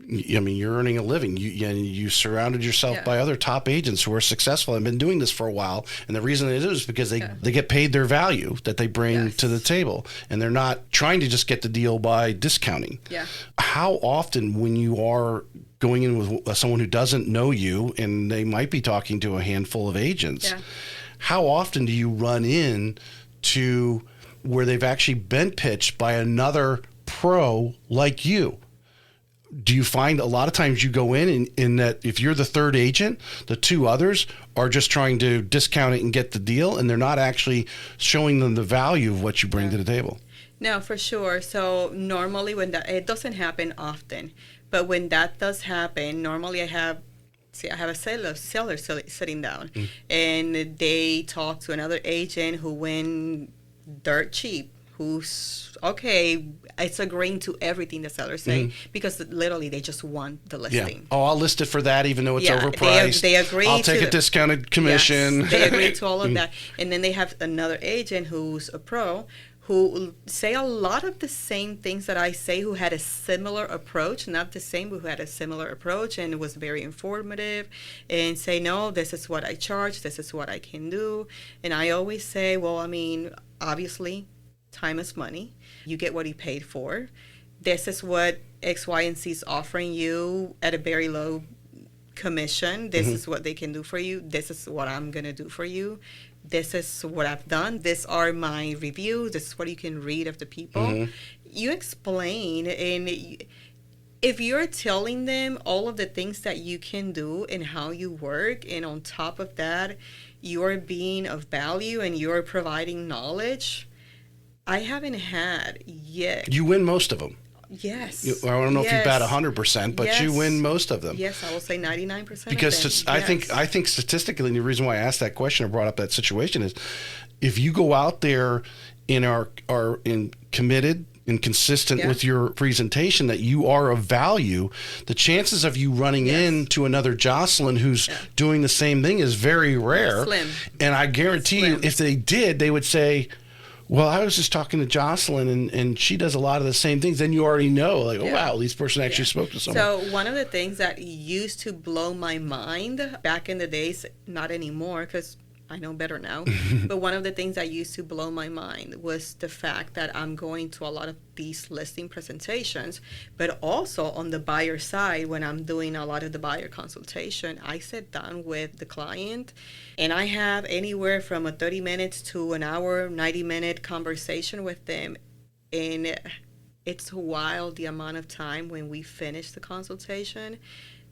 I mean, you're earning a living. You surrounded yourself by other top agents who are successful and been doing this for a while. And the reason it is because they get paid their value that they bring to the table. And they're not trying to just get the deal by discounting. Yeah. How often when you are going in with someone who doesn't know you, and they might be talking to a handful of agents, how often do you run in to where they've actually been pitched by another pro like you? Do you find a lot of times you go in that if you're the third agent, the two others are just trying to discount it and get the deal, and they're not actually showing them the value of what you bring to the table? No, for sure. So normally when it doesn't happen often, but when that does happen, normally I have a seller sitting down, and they talk to another agent who went dirt cheap, who's okay, it's agreeing to everything the sellers say, because literally they just want the listing. Oh, I'll list it for that even though it's overpriced. They agree. I'll take a discounted commission. Yes, they agree to all of that. And then they have another agent who's a pro who say a lot of the same things that I say, who had a similar approach, not the same, but who had a similar approach, and it was very informative, and say, no, this is what I charge, this is what I can do. And I always say, well, I mean, obviously, time is money. You get what you paid for. This is what X, Y, and Z is offering you at a very low commission. This is what they can do for you. This is what I'm going to do for you. This is what I've done. These are my reviews. This is what you can read of the people. You explain, and if you're telling them all of the things that you can do and how you work, and on top of that, you're being of value and you're providing knowledge, I haven't had yet. You win most of them. Yes. I don't know if you bat 100%, but you win most of them. Yes, I will say 99%. Because I think statistically, and the reason why I asked that question or brought up that situation is, if you go out there and are committed and consistent with your presentation, that you are of value, the chances of you running into another Joselyn who's doing the same thing is very rare. Slim. And I guarantee you, if they did, they would say, well, I was just talking to Joselyn, and she does a lot of the same things. Then you already know, like, oh, wow, this person actually spoke to someone. So one of the things that used to blow my mind back in the days, not anymore, because I know better now, but one of the things that used to blow my mind was the fact that I'm going to a lot of these listing presentations, but also on the buyer side, when I'm doing a lot of the buyer consultation, I sit down with the client and I have anywhere from a 30 minutes to an hour, 90-minute conversation with them. And it's wild the amount of time when we finish the consultation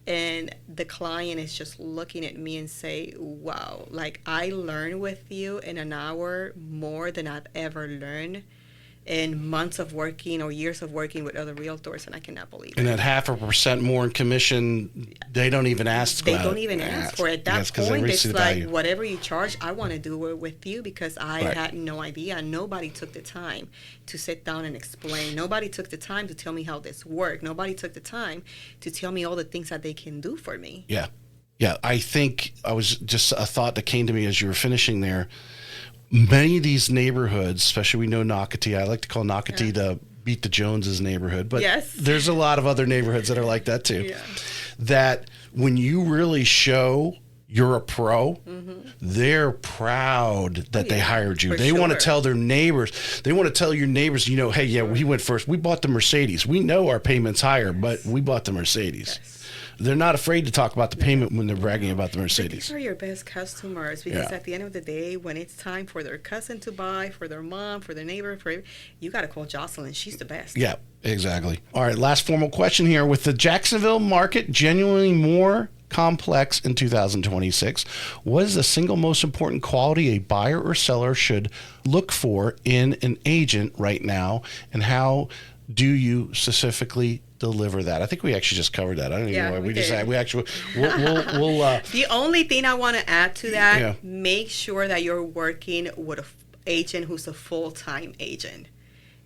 and the client is just looking at me and say, wow, like I learned with you in an hour more than I've ever learned in months of working or years of working with other realtors, and I cannot believe it. And at 0.5% more in commission, they don't even ask. They don't even ask for it. At that point, it's like, whatever you charge, I want to do it with you, because I had no idea. Nobody took the time to sit down and explain. Nobody took the time to tell me how this worked. Nobody took the time to tell me all the things that they can do for me. Yeah. Yeah. I think I was just a thought that came to me as you were finishing there. Many of these neighborhoods, especially we know Nocatee, I like to call Nocatee the Beat the Joneses neighborhood, but there's a lot of other neighborhoods that are like that too. That when you really show you're a pro, they're proud that they hired you. They want to tell their neighbors. They want to tell your neighbors, you know, hey, yeah, we went first. We bought the Mercedes. We know our payment's higher, but we bought the Mercedes. Yes. They're not afraid to talk about the payment when they're bragging about the Mercedes. These are your best customers because at the end of the day, when it's time for their cousin to buy, for their mom, for their neighbor, you got to call Joselyn. She's the best. Yeah, exactly. All right, last formal question here. With the Jacksonville market genuinely more complex in 2026, what is the single most important quality a buyer or seller should look for in an agent right now, and how do you specifically deliver that? I think we actually just covered that. I don't even know why we just we actually we'll The only thing I want to add to that, make sure that you're working with an agent who's a full-time agent.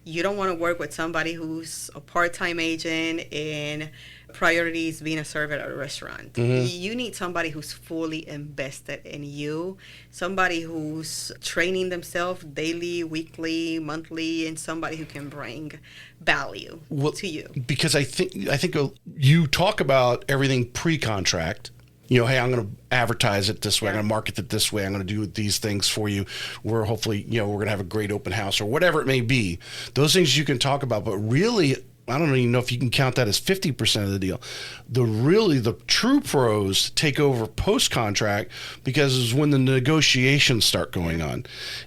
You don't want to work with somebody who's a part-time agent and priorities being a server at a restaurant. You need somebody who's fully invested in you, somebody who's training themselves daily, weekly, monthly, and somebody who can bring value to you. Because I think you talk about everything pre-contract. You know, hey, I'm going to advertise it this way. I'm going to market it this way. I'm going to do these things for you. We're hopefully, we're going to have a great open house or whatever it may be. Those things you can talk about, but really, I don't even know if you can count that as 50% of the deal. The true pros take over post-contract because it's when the negotiations start going on.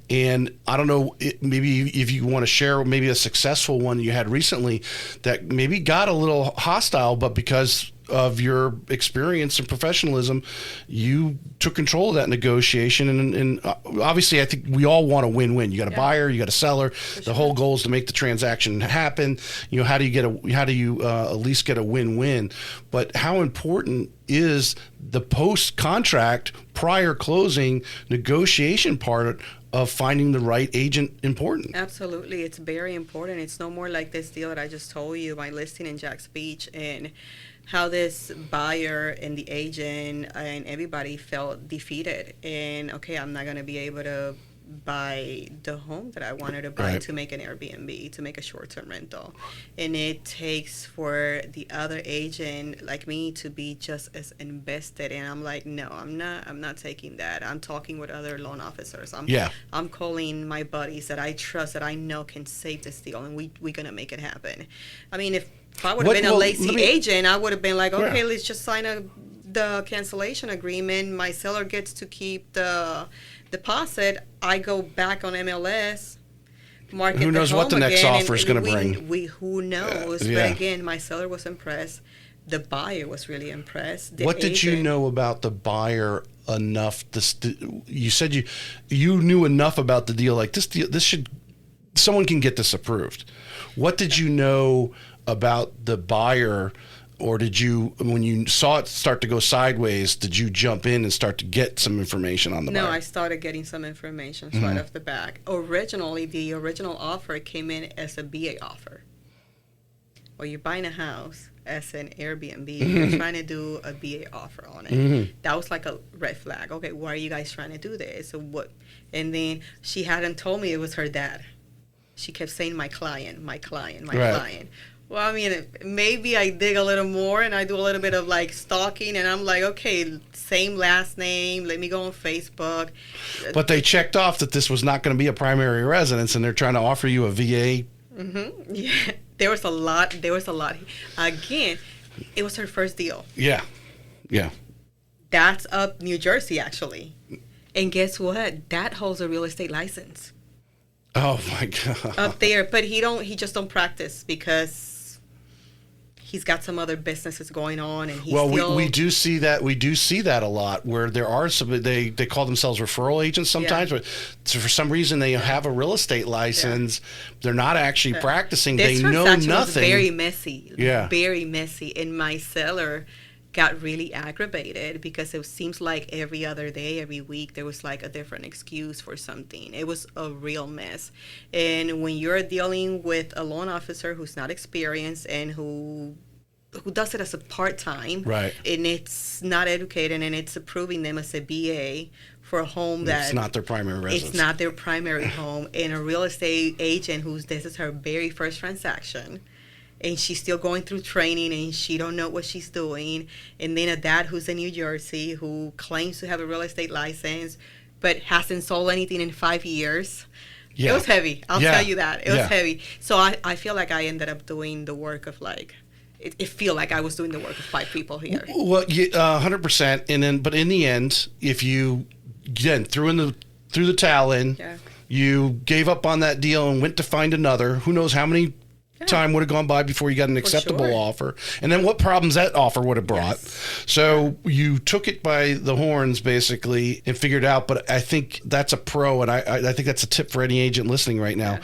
And I don't know, maybe if you want to share maybe a successful one you had recently that maybe got a little hostile, but because of your experience and professionalism, you took control of that negotiation. And obviously, I think we all want a win-win. You got a buyer, you got a seller. The whole goal is to make the transaction happen. How do you at least get a win-win? But how important is the post-contract, prior closing negotiation part of finding the right agent important? Absolutely. It's very important. It's no more like this deal that I just told you, my listing in Jack's Beach, and how this buyer and the agent and everybody felt defeated. And, okay, I'm not going to be able to buy the home that I wanted to buy to make an Airbnb, to make a short-term rental. And it takes for the other agent like me to be just as invested. And I'm like, no, I'm not taking that. I'm talking with other loan officers. I'm calling my buddies that I trust, that I know can save this deal, and we're going to make it happen. I mean, if I would have been a lazy agent, I would have been like, okay, let's just sign the cancellation agreement. My seller gets to keep the deposit. I go back on MLS, market. Who knows what the next offer is going to bring? Who knows? But again, my seller was impressed. The buyer was really impressed. What did you know about the buyer enough? You said you knew enough about the deal. Like this deal, someone can get this approved. What did you know about the buyer? Or did you, when you saw it start to go sideways, did you jump in and start to get some information on the buyer? No, I started getting some information right off the bat. Originally, the original offer came in as a BA offer. Well, you're buying a house as an Airbnb. You're trying to do a BA offer on it. That was like a red flag. Okay, why are you guys trying to do this? So what? And then she hadn't told me it was her dad. She kept saying my client, my client, my client. Well, I mean, maybe I dig a little more and I do a little bit of like stalking, and I'm like, okay, same last name. Let me go on Facebook. But they checked off that this was not going to be a primary residence, and they're trying to offer you a VA. Yeah, there was a lot. Again, it was her first deal. Yeah. That's up New Jersey, actually. And guess what? That holds a real estate license. Oh my God. Up there, but he just don't practice because he's got some other businesses going on, and he's we do see that a lot, where there are some, they call themselves referral agents sometimes, but for some reason they have a real estate license. They're not actually practicing. This they know nothing. Was very messy. Very messy. And my seller got really aggravated because it seems like every other day, every week, there was like a different excuse for something. It was a real mess. And when you're dealing with a loan officer who's not experienced and who does it as a part-time, and it's not educated, and it's approving them as a BA for a home that it's not their primary residence. It's not their primary home, and a real estate agent this is her very first transaction. and she's still going through training and she don't know what she's doing. And then a dad who's in New Jersey who claims to have a real estate license but hasn't sold anything in 5 years. Yeah. It was heavy. I'll tell you that. It was heavy. So I feel like I ended up doing the work of like, it feel like I was doing the work of 5 people here. Well, 100%. And then, but in the end, if you again threw the towel in, you gave up on that deal and went to find another. Who knows how many time would have gone by before you got an acceptable offer, and then what problems that offer would have brought. So you took it by the horns basically and figured out. But I think that's a pro, and I think that's a tip for any agent listening right now.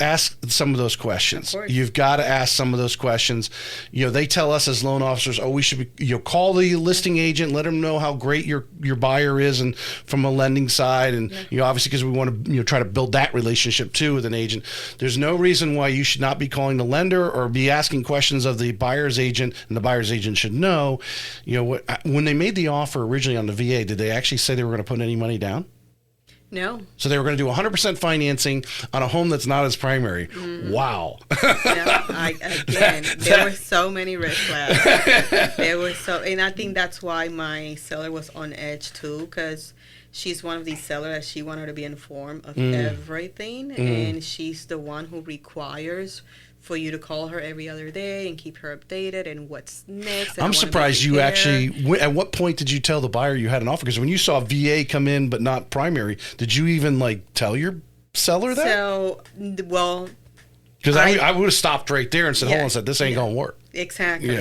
Ask some of those questions. You've got to ask some of those questions. They tell us as loan officers, we should be, call the listing agent, let them know how great your buyer is, and from a lending side, and obviously because we want to try to build that relationship too with an agent. There's no reason why you should not be calling the lender or be asking questions of the buyer's agent, and the buyer's agent should know. When they made the offer originally on the VA, did they actually say they were going to put any money down? No. So they were going to do 100% financing on a home that's not his primary. Wow. There were so many red flags. And I think that's why my seller was on edge too, because she's one of these sellers that she wanted to be informed of everything, and she's the one who requires for you to call her every other day and keep her updated and what's next. I'm surprised you actually, at what point did you tell the buyer you had an offer? Because when you saw VA come in but not primary, did you even tell your seller that? So, well... Because I would have stopped right there and said, hold on a second, this ain't going to work. Exactly.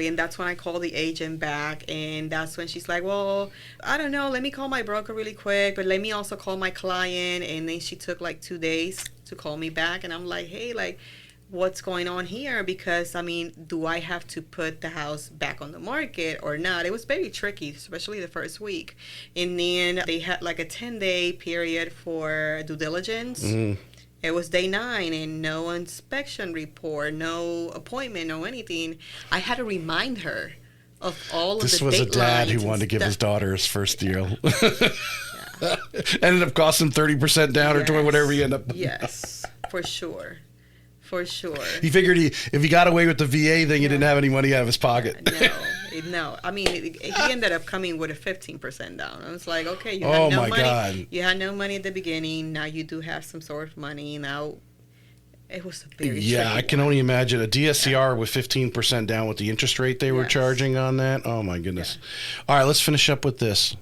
And that's when I called the agent back, and that's when she's like, well, I don't know, let me call my broker really quick, but let me also call my client. And then she took 2 days to call me back, and I'm like, hey, what's going on here? Because do I have to put the house back on the market or not? It was very tricky, especially the first week. And then they had a 10-day period for due diligence. It was day 9 and no inspection report, no appointment, no anything. I had to remind her of all of the deadlines. This was a dad who wanted to give his daughter his first deal. Ended up costing 30% down or 20, whatever you end up. Yes, for sure. He figured if he got away with the VA thing, he didn't have any money out of his pocket. No. He ended up coming with a 15% down. I was like, okay, you had no money. God. You had no money at the beginning. Now you do have some sort of money. Now it was a very I can only imagine a DSCR with 15% down with the interest rate they were charging on that. Oh my goodness. All right, let's finish up with this.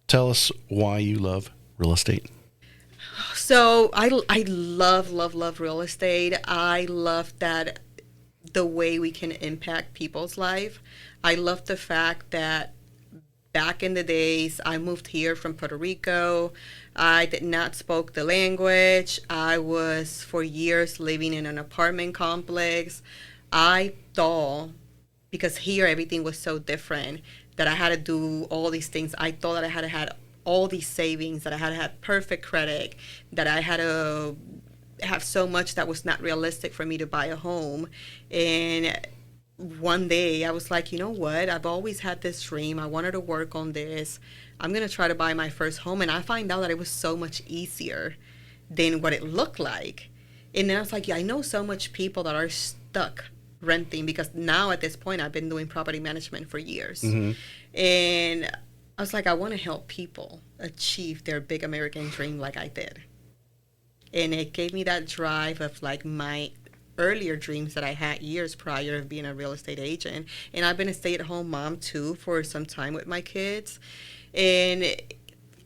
Tell us why you love real estate. So I love real estate. I love that the way we can impact people's life. I love the fact that back in the days, I moved here from Puerto Rico. I did not speak the language. I was for years living in an apartment complex. I thought, because here everything was so different, that I had to do all these things. I thought that I had to have all these savings, that I had to have perfect credit, that I had to have so much that was not realistic for me to buy a home. And one day I was like, you know what? I've always had this dream. I wanted to work on this. I'm going to try to buy my first home. And I find out that it was so much easier than what it looked like. And then I was like, I know so much people that are stuck renting, because now at this point I've been doing property management for years. And I was like, I want to help people achieve their big American dream like I did. And it gave me that drive of my earlier dreams that I had years prior of being a real estate agent. And I've been a stay-at-home mom too for some time with my kids. And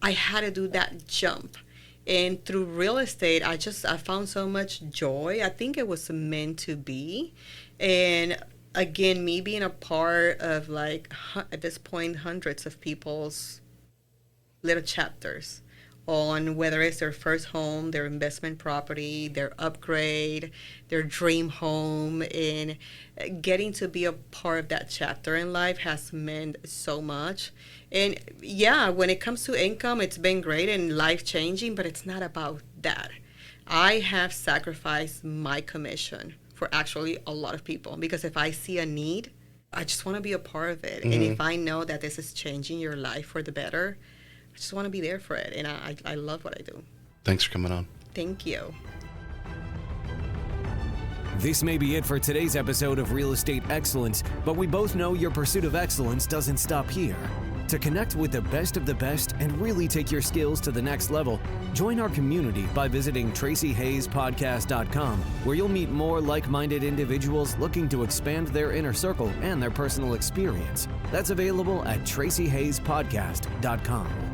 I had to do that jump. And through real estate, I found so much joy. I think it was meant to be. And again, me being a part of at this point, hundreds of people's little chapters on whether it's their first home, their investment property, their upgrade, their dream home, and getting to be a part of that chapter in life has meant so much. And when it comes to income, it's been great and life-changing, but it's not about that. I have sacrificed my commission for actually a lot of people, because if I see a need, I just want to be a part of it. And if I know that this is changing your life for the better, I just want to be there for it. And I love what I do. Thanks for coming on. Thank you. This may be it for today's episode of Real Estate Excellence, but we both know your pursuit of excellence doesn't stop here. To connect with the best of the best and really take your skills to the next level, join our community by visiting TracyHayesPodcast.com, where you'll meet more like-minded individuals looking to expand their inner circle and their personal experience. That's available at TracyHayesPodcast.com.